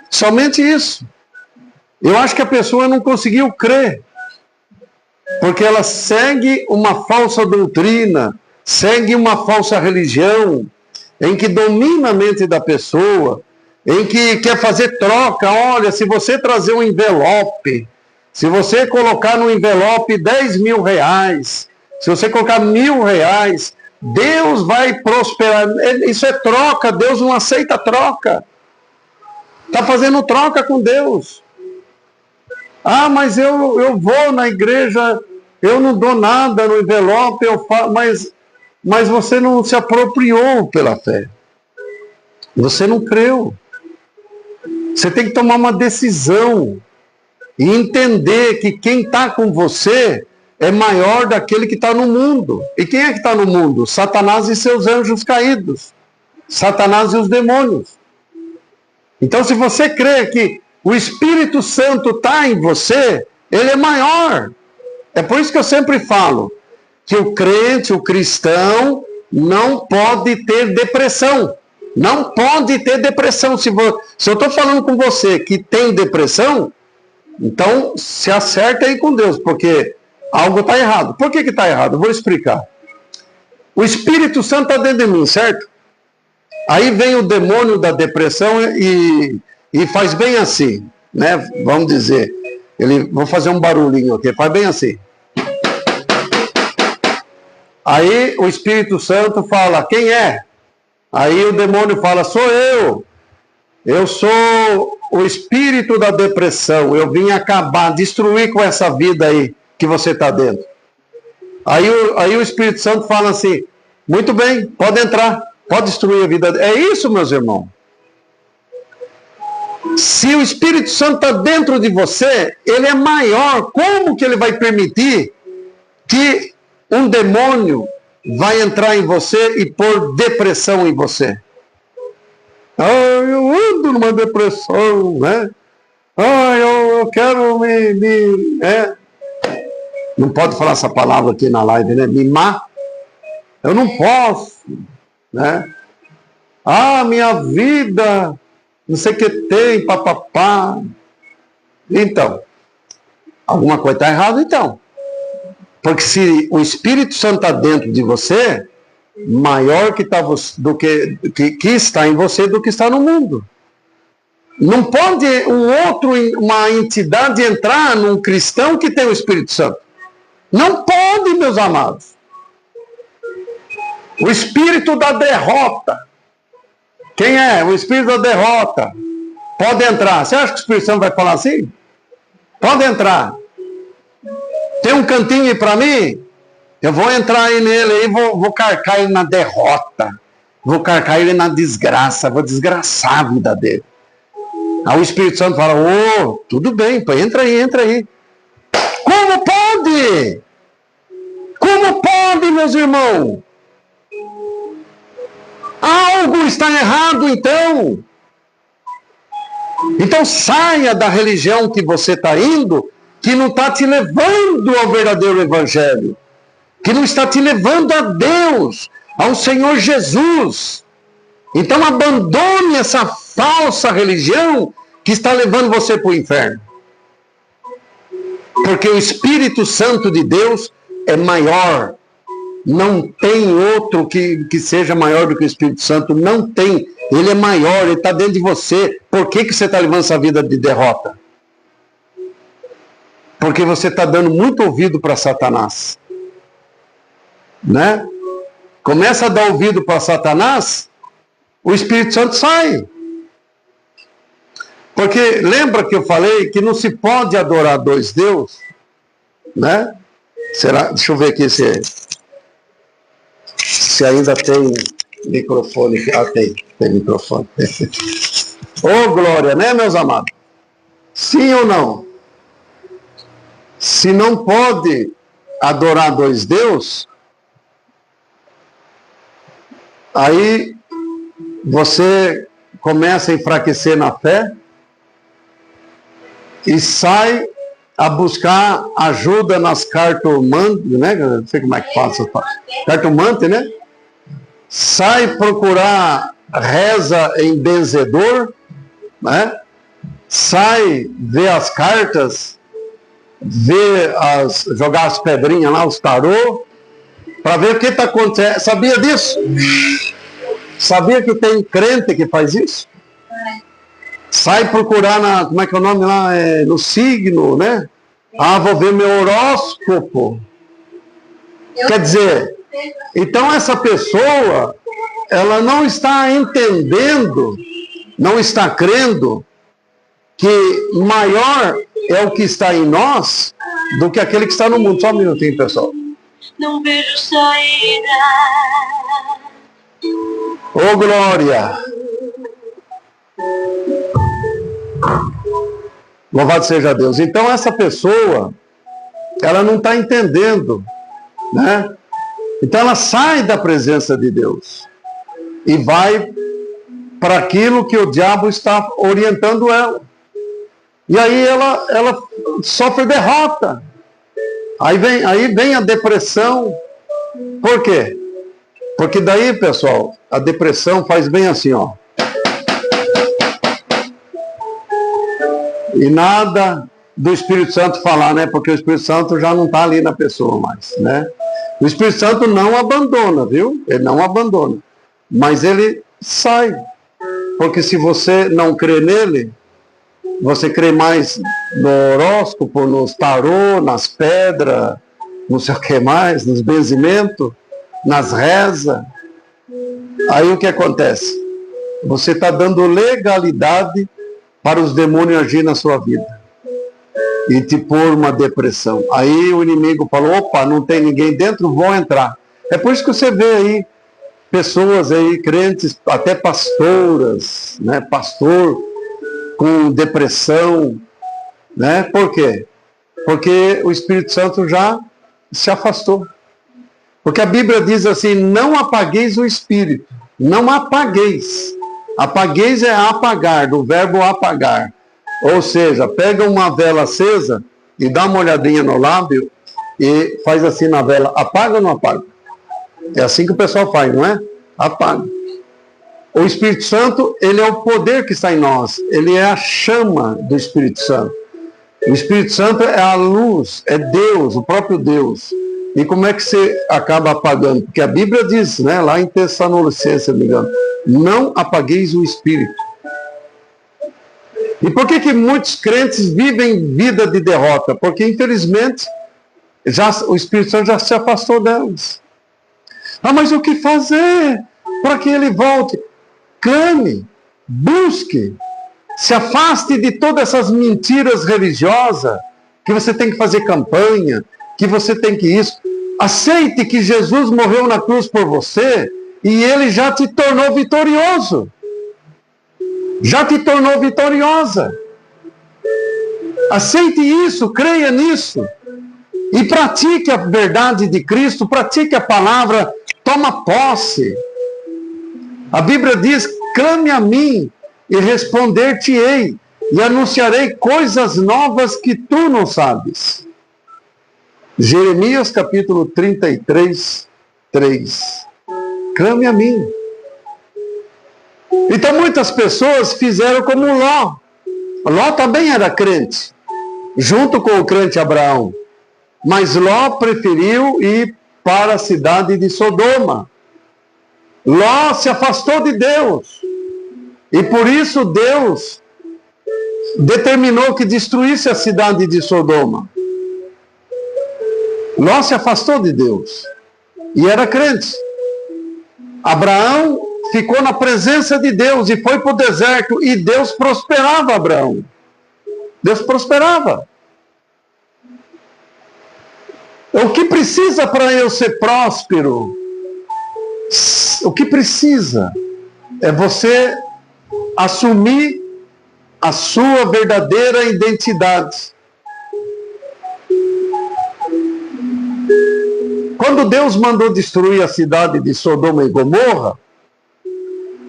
Somente isso. Eu acho que a pessoa não conseguiu crer, porque ela segue uma falsa doutrina, segue uma falsa religião, em que domina a mente da pessoa, em que quer fazer troca. Olha, se você trazer um envelope, se você colocar no envelope 10 mil reais, se você colocar R$1.000, Deus vai prosperar. Isso é troca, Deus não aceita troca. Está fazendo troca com Deus. Ah, mas eu vou na igreja, eu não dou nada no envelope, mas você não se apropriou pela fé. Você não creu. Você tem que tomar uma decisão e entender que quem está com você é maior daquele que está no mundo. E quem é que está no mundo? Satanás e seus anjos caídos. Satanás e os demônios. Então, se você crê que o Espírito Santo está em você, ele é maior. É por isso que eu sempre falo que o crente, o cristão, não pode ter depressão. Não pode ter depressão. Se eu estou falando com você que tem depressão, então se acerta aí com Deus, porque algo está errado. Por que está errado? Eu vou explicar. O Espírito Santo está dentro de mim, certo? Aí vem o demônio da depressão e faz bem assim, né? Vamos dizer, vou fazer um barulhinho aqui, faz bem assim. Aí o Espírito Santo fala, quem é? Aí o demônio fala, sou eu. Eu sou o espírito da depressão. Eu vim acabar, destruir com essa vida aí que você está dentro. Aí o Espírito Santo fala assim, muito bem, pode entrar, pode destruir a vida. É isso, meus irmãos. Se o Espírito Santo está dentro de você, ele é maior. Como que ele vai permitir que um demônio vai entrar em você e pôr depressão em você? Ah, eu ando numa depressão, né? Ah, eu quero Não pode falar essa palavra aqui na live, né? Mimar. Eu não posso, né? Ah, minha vida, não sei o que tem, papapá. Então, alguma coisa está errada, então. Porque se o Espírito Santo está dentro de você, maior que está em você do que está no mundo. Não pode uma entidade entrar num cristão que tem o Espírito Santo. Não pode, meus amados. O espírito da derrota. Quem é? O espírito da derrota. Pode entrar. Você acha que o Espírito Santo vai falar assim? Pode entrar. Tem um cantinho aí para mim? Eu vou entrar aí nele e vou carcar ele na derrota. Vou carcar ele na desgraça. Vou desgraçar a vida dele. Aí o Espírito Santo fala, tudo bem, entra aí. Como pode? Como pode, meus irmãos? Algo está errado, então. Então saia da religião que você está indo, que não está te levando ao verdadeiro evangelho, que não está te levando a Deus, ao Senhor Jesus. Então abandone essa falsa religião que está levando você para o inferno. Porque o Espírito Santo de Deus é maior. Não tem outro que seja maior do que o Espírito Santo. Não tem. Ele é maior, ele está dentro de você. Por que você está levando essa vida de derrota? Porque você está dando muito ouvido para Satanás. Né? Começa a dar ouvido para Satanás, o Espírito Santo sai. Porque lembra que eu falei que não se pode adorar dois deuses? Né? Será? Deixa eu ver aqui se ainda tem microfone. Ah, tem microfone. Glória, né, meus amados? Sim ou não? Se não pode adorar dois deuses, aí você começa a enfraquecer na fé e sai a buscar ajuda nas cartomantes, né? Não sei como é que fala. Cartomante, né? Sai procurar reza em benzedor, né? Sai ver as cartas, jogar as pedrinhas lá, os tarô, para ver o que está acontecendo. Sabia disso? Sabia que tem crente que faz isso? sai procurar como é que é o nome lá? No signo, né? Ah, vou ver meu horóscopo. Quer dizer, então essa pessoa, ela não está entendendo, não está crendo que maior é o que está em nós do que aquele que está no mundo. Só um minutinho, pessoal. Não vejo saída. Ô, glória! Louvado seja Deus. Então essa pessoa, ela não está entendendo, né? Então ela sai da presença de Deus e vai para aquilo que o diabo está orientando ela. E aí ela sofre derrota. Aí vem a depressão. Por quê? Porque daí, pessoal, a depressão faz bem assim, ó. E nada do Espírito Santo falar, né? Porque o Espírito Santo já não está ali na pessoa mais, né? O Espírito Santo não abandona, viu? Ele não abandona. Mas ele sai. Porque se você não crê nele, você crê mais no horóscopo, nos tarô, nas pedras, não sei o que mais, nos benzimentos, nas rezas. Aí o que acontece? Você está dando legalidade para os demônios agir na sua vida e te pôr uma depressão. Aí o inimigo falou, opa, não tem ninguém dentro, vão entrar. É por isso que você vê aí pessoas aí, crentes, até pastoras, né, pastor com depressão, né? Por quê? Porque o Espírito Santo já se afastou. Porque a Bíblia diz assim, não apagueis o Espírito, não apagueis. Apagueis é apagar, do verbo apagar. Ou seja, pega uma vela acesa e dá uma olhadinha no lábio e faz assim na vela, apaga ou não apaga? É assim que o pessoal faz, não é? Apaga. O Espírito Santo, ele é o poder que está em nós. Ele é a chama do Espírito Santo. O Espírito Santo é a luz, é Deus, o próprio Deus. E como é que você acaba apagando? Porque a Bíblia diz, né, lá em Tessalonicenses, se não me engano, não apagueis o Espírito. E por que muitos crentes vivem vida de derrota? Porque, infelizmente, o Espírito Santo já se afastou delas. Ah, mas o que fazer para que ele volte? Clame, busque, se afaste de todas essas mentiras religiosas, que você tem que fazer campanha, que você tem que isso. Aceite que Jesus morreu na cruz por você e ele já te tornou vitorioso. Já te tornou vitoriosa. Aceite isso, creia nisso. E pratique a verdade de Cristo, pratique a palavra, toma posse. A Bíblia diz, clame a mim e responder-te-ei e anunciarei coisas novas que tu não sabes. Jeremias capítulo 33, 3. Clame a mim. Então muitas pessoas fizeram como Ló. Ló também era crente, junto com o crente Abraão. Mas Ló preferiu ir para a cidade de Sodoma. Ló se afastou de Deus. E por isso Deus determinou que destruísse a cidade de Sodoma. Ló se afastou de Deus. E era crente. Abraão ficou na presença de Deus e foi para o deserto. E Deus prosperava Abraão. Deus prosperava. O que precisa para eu ser próspero? O que precisa é você assumir a sua verdadeira identidade. Quando Deus mandou destruir a cidade de Sodoma e Gomorra,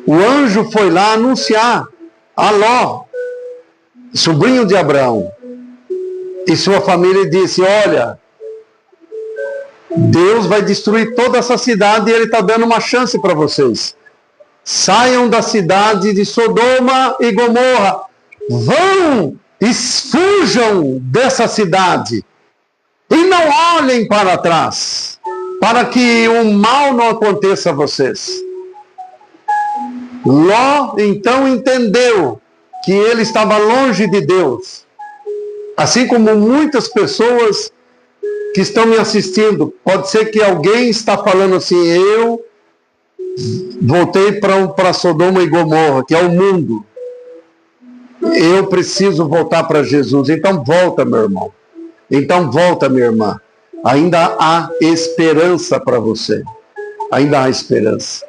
o anjo foi lá anunciar a Ló, sobrinho de Abraão, e sua família disse, olha, Deus vai destruir toda essa cidade e ele está dando uma chance para vocês. Saiam da cidade de Sodoma e Gomorra. Vão e fujam dessa cidade. E não olhem para trás, para que o mal não aconteça a vocês. Ló então entendeu que ele estava longe de Deus. Assim como muitas pessoas que estão me assistindo, pode ser que alguém está falando assim, eu voltei para Sodoma e Gomorra, que é o mundo. Eu preciso voltar para Jesus. Então volta, meu irmão. Então volta, minha irmã. Ainda há esperança para você. Ainda há esperança.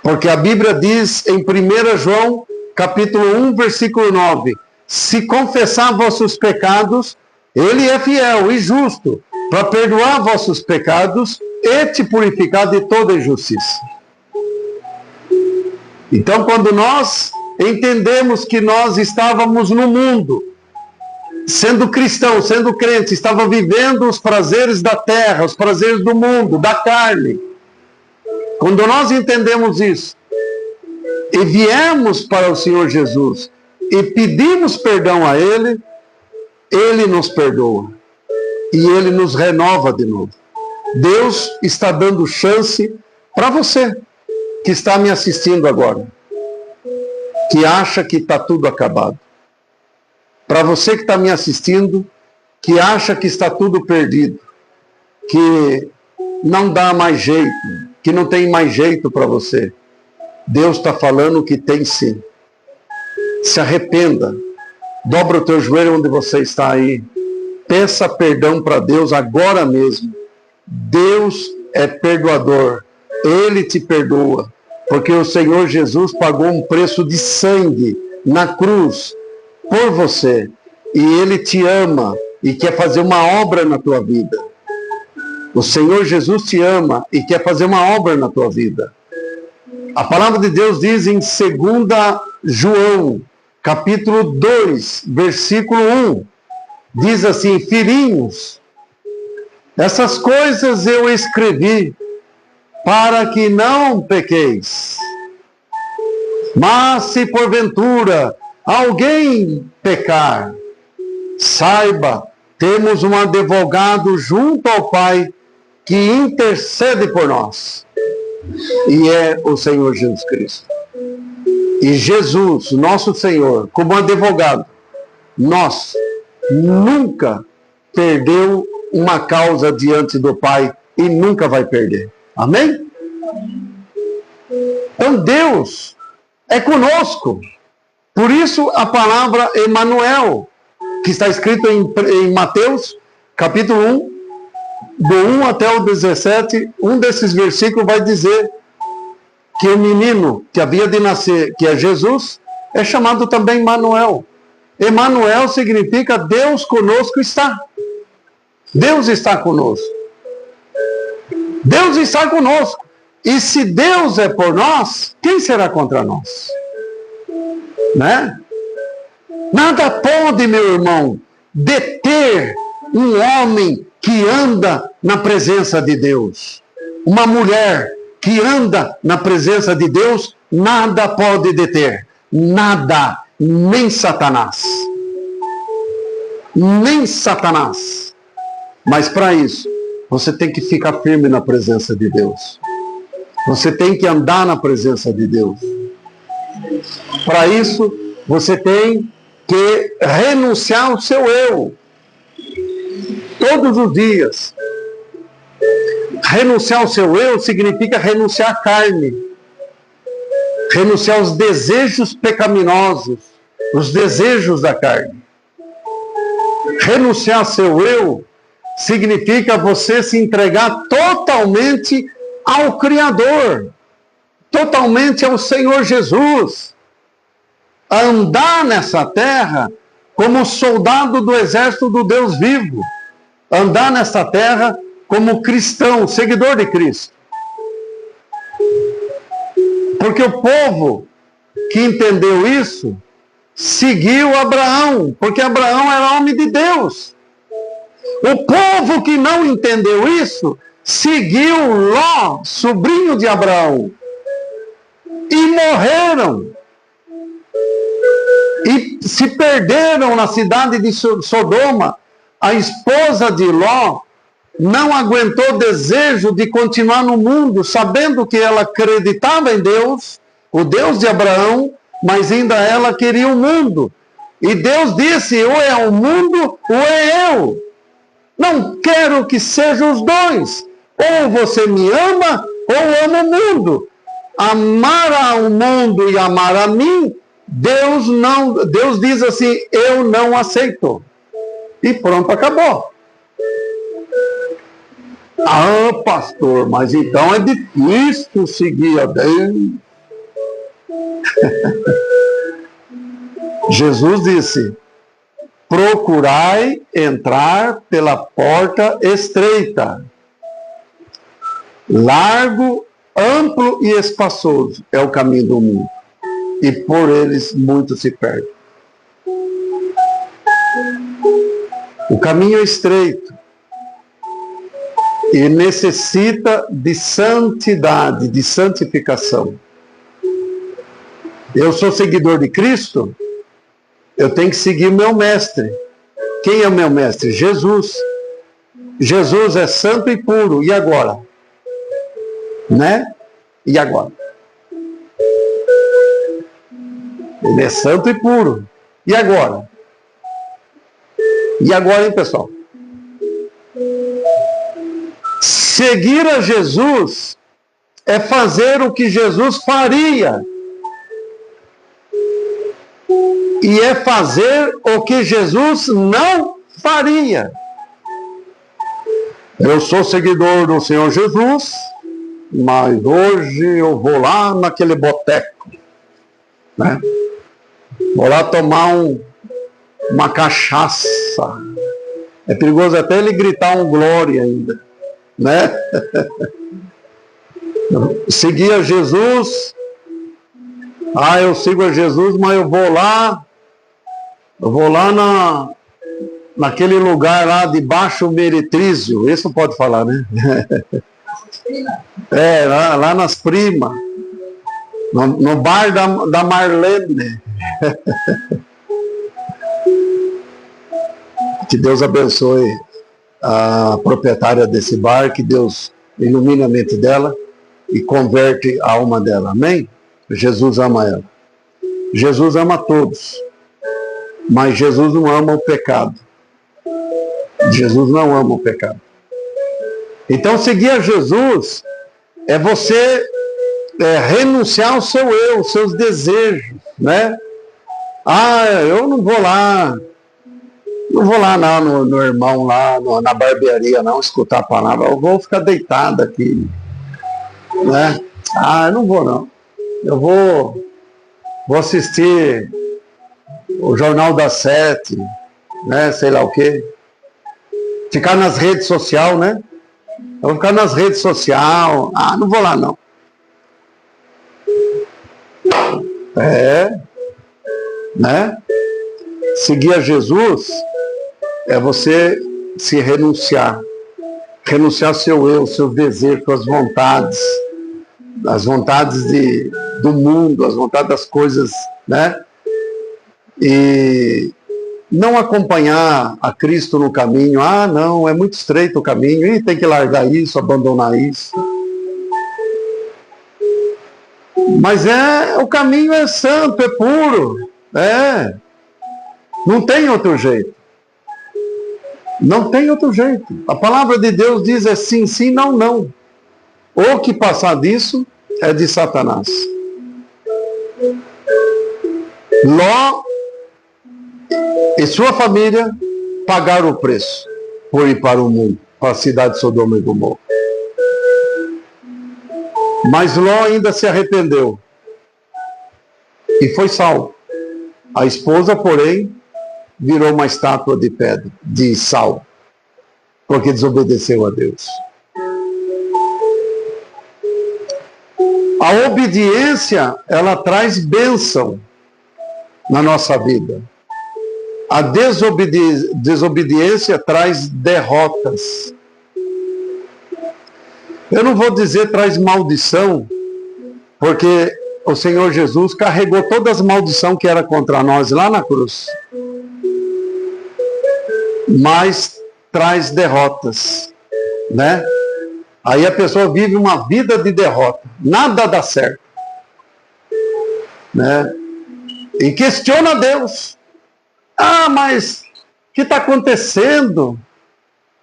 Porque a Bíblia diz em 1 João, capítulo 1, versículo 9, se confessar vossos pecados, ele é fiel e justo para perdoar vossos pecados e te purificar de toda injustiça. Então, quando nós entendemos que nós estávamos no mundo, sendo cristãos, sendo crentes, estava vivendo os prazeres da terra, os prazeres do mundo, da carne. Quando nós entendemos isso, e viemos para o Senhor Jesus, e pedimos perdão a Ele, Ele nos perdoa. E Ele nos renova de novo. Deus está dando chance para você, que está me assistindo agora, que acha que está tudo acabado. Para você que está me assistindo, que acha que está tudo perdido, que não dá mais jeito, que não tem mais jeito para você, Deus está falando que tem sim. Se arrependa, dobra o teu joelho onde você está aí, peça perdão para Deus agora mesmo. Deus é perdoador, Ele te perdoa, porque o Senhor Jesus pagou um preço de sangue na cruz por você, e Ele te ama e quer fazer uma obra na tua vida. O Senhor Jesus te ama e quer fazer uma obra na tua vida. A palavra de Deus diz em 2 João, capítulo 2, versículo 1, diz assim, filhinhos, essas coisas eu escrevi para que não pequeis. Mas se porventura alguém pecar, saiba, temos um advogado junto ao Pai que intercede por nós. E é o Senhor Jesus Cristo. E Jesus, nosso Senhor, como advogado, nós nunca perdeu uma causa diante do Pai e nunca vai perder. Amém? Então Deus é conosco. Por isso a palavra Emanuel, que está escrito em Mateus, capítulo 1, do 1 até o 17, um desses versículos vai dizer que o menino que havia de nascer, que é Jesus, é chamado também Emanuel. Emanuel significa Deus conosco está. Deus está conosco. Deus está conosco. E se Deus é por nós, quem será contra nós? Né? Nada pode, meu irmão, deter um homem que anda na presença de Deus. Uma mulher que anda na presença de Deus, nada pode deter. Nada, nem Satanás. Nem Satanás. Mas para isso, você tem que ficar firme na presença de Deus. Você tem que andar na presença de Deus. Para isso, você tem que renunciar ao seu eu. Todos os dias. Renunciar ao seu eu significa renunciar à carne. Renunciar aos desejos pecaminosos, os desejos da carne. Renunciar ao seu eu significa você se entregar totalmente ao Criador, totalmente ao Senhor Jesus. Andar nessa terra como soldado do exército do Deus vivo. Andar nessa terra como cristão, seguidor de Cristo. Porque o povo que entendeu isso, seguiu Abraão, porque Abraão era homem de Deus. O povo que não entendeu isso, seguiu Ló, sobrinho de Abraão, e morreram. E se perderam na cidade de Sodoma. A esposa de Ló não aguentou o desejo de continuar no mundo, sabendo que ela acreditava em Deus, o Deus de Abraão, mas ainda ela queria o mundo. E Deus disse, ou é o mundo, ou é eu. Não quero que sejam os dois. Ou você me ama, ou ama o mundo. Amar ao mundo e amar a mim, Deus diz assim, eu não aceito. E pronto, acabou. Ah, pastor, mas então é difícil seguir a Deus. Jesus disse, procurai entrar pela porta estreita. Largo, amplo e espaçoso é o caminho do mundo. E por eles muitos se perdem. O caminho é estreito. E necessita de santidade, de santificação. Eu sou seguidor de Cristo, eu tenho que seguir o meu mestre. Quem é o meu mestre? Jesus. Jesus é santo e puro. E agora? Né? E agora? Ele é santo e puro. E agora? E agora, hein, pessoal? Seguir a Jesus é fazer o que Jesus faria. E é fazer o que Jesus não faria. Eu sou seguidor do Senhor Jesus, mas hoje eu vou lá naquele boteco, né? Vou lá tomar uma cachaça. É perigoso até ele gritar um glória ainda, né? Seguir a Jesus. Ah, eu sigo a Jesus, mas eu vou lá naquele lugar lá de Baixo Meretrísio. Isso pode falar, né? É, lá nas primas. No bar da Marlene. Que Deus abençoe a proprietária desse bar, que Deus ilumine a mente dela e converte a alma dela. Amém? Jesus ama ela. Jesus ama todos. Mas Jesus não ama o pecado. Jesus não ama o pecado. Então, seguir a Jesus é você renunciar ao seu eu, aos seus desejos, né? Ah, eu não vou lá não, no irmão lá, na barbearia não, escutar a palavra, eu vou ficar deitado aqui, né? Ah, eu não vou não. Eu vou assistir o Jornal das 7, né? Sei lá o quê. Ficar nas redes sociais, né? Eu vou ficar nas redes sociais. Ah, não vou lá não. Né? Seguir a Jesus é você se renunciar. Renunciar ao seu eu, seu desejo, suas vontades. As vontades do mundo, as vontades das coisas, né? E não acompanhar a Cristo no caminho. Ah, não, é muito estreito o caminho, e tem que largar isso, abandonar isso. Mas o caminho é santo, é puro. Não tem outro jeito. Não tem outro jeito. A palavra de Deus diz é sim, sim, não, não. O que passar disso é de Satanás. Ló e sua família pagaram o preço por ir para o mundo, para a cidade de Sodoma e Gomorra. Mas Ló ainda se arrependeu e foi salvo. A esposa, porém, virou uma estátua de pedra, de sal, porque desobedeceu a Deus. A obediência, ela traz bênção na nossa vida. A desobediência traz derrotas. Eu não vou dizer traz maldição, porque o Senhor Jesus carregou todas as maldições que era contra nós lá na cruz. Mas traz derrotas, né? Aí a pessoa vive uma vida de derrota. Nada dá certo, né? e questiona Deus. Ah, mas o que está acontecendo?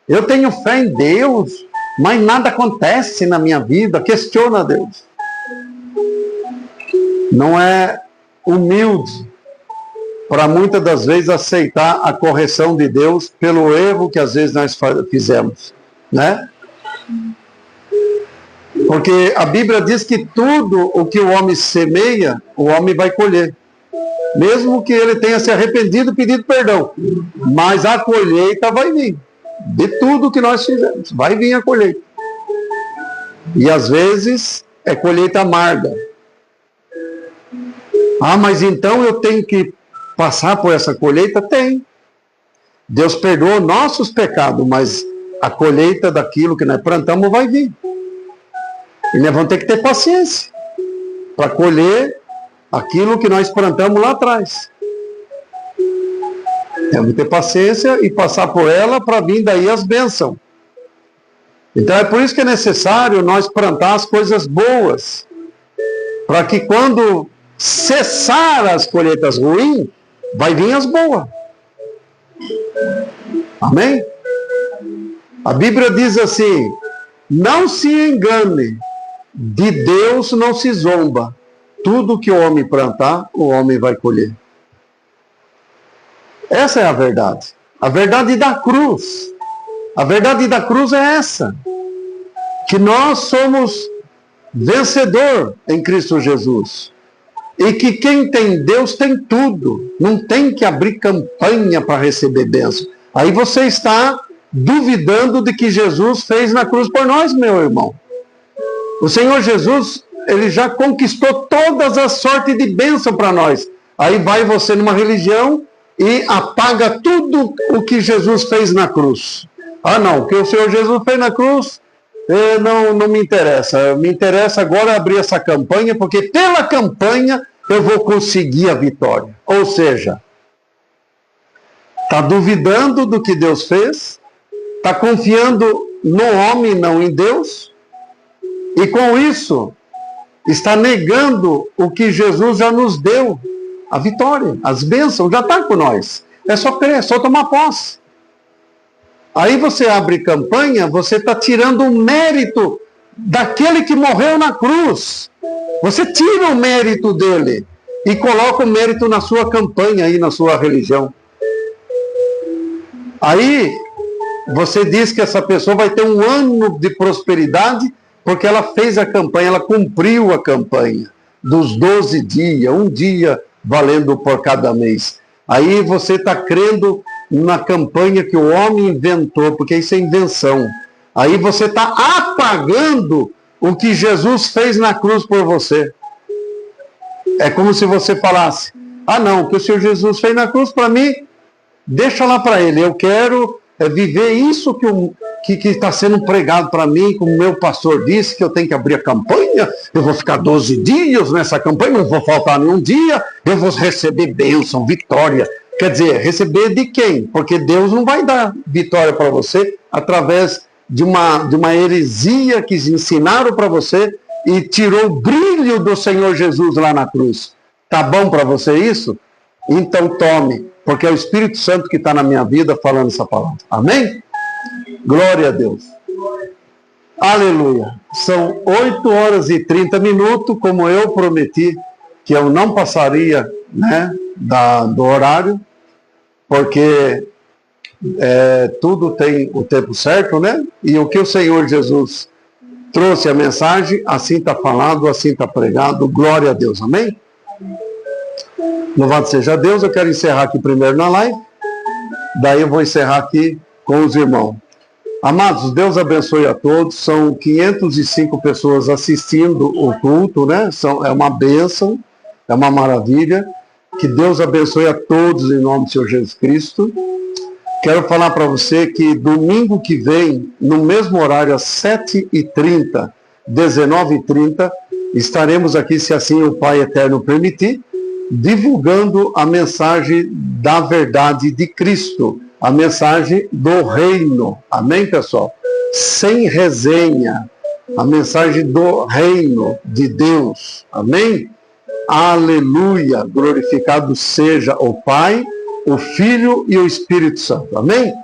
Eu tenho fé em Deus, mas nada acontece na minha vida. Questiona Deus. Não é humilde para muitas das vezes aceitar a correção de Deus pelo erro que às vezes nós fizemos, né? Porque a Bíblia diz que tudo o que o homem semeia, o homem vai colher. Mesmo que ele tenha se arrependido e pedido perdão. Mas a colheita vai vir. De tudo que nós fizemos, vai vir a colheita. E às vezes é colheita amarga. Ah, mas então eu tenho que passar por essa colheita? Tem. Deus perdoa nossos pecados, mas a colheita daquilo que nós plantamos vai vir. E nós vamos ter que ter paciência para colher aquilo que nós plantamos lá atrás. Temos que ter paciência e passar por ela para vir daí as bênçãos. Então é por isso que é necessário nós plantar as coisas boas, para que quando cessar as colheitas ruins, vai vir as boas. Amém? A Bíblia diz assim: não se engane, de Deus não se zomba. Tudo que o homem plantar, o homem vai colher. Essa é a verdade. A verdade da cruz. A verdade da cruz é essa: que nós somos vencedor em Cristo Jesus. E que quem tem Deus tem tudo. Não tem que abrir campanha para receber bênção. Aí você está duvidando de que Jesus fez na cruz por nós, meu irmão. O Senhor Jesus, ele já conquistou todas as sortes de bênção para nós. Aí vai você numa religião e apaga tudo o que Jesus fez na cruz. Ah, não, o que o Senhor Jesus fez na cruz não me interessa. Me interessa agora abrir essa campanha, porque pela campanha eu vou conseguir a vitória. Ou seja, está duvidando do que Deus fez, está confiando no homem, não em Deus, e com isso está negando o que Jesus já nos deu, a vitória, as bênçãos, já está com nós. É só crer, é só tomar posse. Aí você abre campanha, você está tirando o mérito daquele que morreu na cruz. Você tira o mérito dele e coloca o mérito na sua campanha aí, na sua religião. Aí você diz que essa pessoa vai ter um ano de prosperidade porque ela fez a campanha, ela cumpriu a campanha dos 12 dias, um dia valendo por cada mês. Aí você está crendo na campanha que o homem inventou, porque isso é invenção. Aí você está apagando o que Jesus fez na cruz por você. É como se você falasse: ah não, o que o Senhor Jesus fez na cruz para mim, deixa lá para ele. Eu quero viver isso que está sendo pregado para mim, como o meu pastor disse, que eu tenho que abrir a campanha, eu vou ficar 12 dias nessa campanha, não vou faltar nenhum dia, eu vou receber bênção, vitória. Quer dizer, receber de quem? Porque Deus não vai dar vitória para você através de uma heresia que ensinaram para você e tirou o brilho do Senhor Jesus lá na cruz. Tá bom para você isso? Então tome, porque é o Espírito Santo que está na minha vida falando essa palavra. Amém? Glória a Deus. Aleluia. São 8 horas e 30 minutos, como eu prometi que eu não passaria, né, do horário, porque tudo tem o tempo certo, né? E o que o Senhor Jesus trouxe a mensagem, assim está falado, assim está pregado. Glória a Deus. Amém? Louvado seja Deus. Eu quero encerrar aqui primeiro na live, daí eu vou encerrar aqui com os irmãos. Amados, Deus abençoe a todos. São 505 pessoas assistindo o culto, né? É uma bênção, é uma maravilha. Que Deus abençoe a todos em nome do Senhor Jesus Cristo. Quero falar para você que domingo que vem, no mesmo horário, às 7h30, 19h30, estaremos aqui, se assim o Pai Eterno permitir, divulgando a mensagem da verdade de Cristo, a mensagem do reino. Amém, pessoal? Sem resenha. A mensagem do reino de Deus. Amém? Aleluia! Glorificado seja o Pai, o Filho e o Espírito Santo. Amém?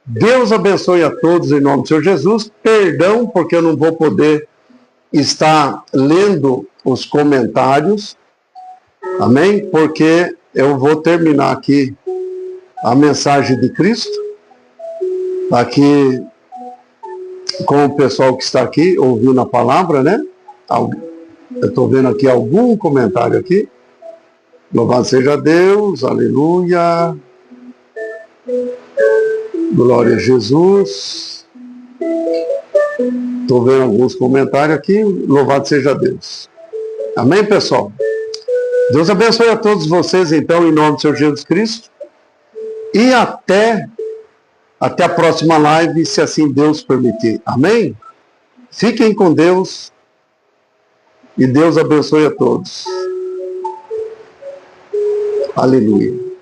Deus abençoe a todos em nome do Senhor Jesus. Perdão, porque eu não vou poder estar lendo os comentários. Amém? Porque eu vou terminar aqui a mensagem de Cristo. Aqui com o pessoal que está aqui ouvindo a palavra, né? Eu estou vendo aqui algum comentário aqui. Louvado seja Deus, aleluia. Glória a Jesus. Estou vendo alguns comentários aqui. Louvado seja Deus. Amém, pessoal? Deus abençoe a todos vocês, então, em nome do Senhor Jesus Cristo. E até a próxima live, se assim Deus permitir. Amém? Fiquem com Deus. E Deus abençoe a todos. Aleluia.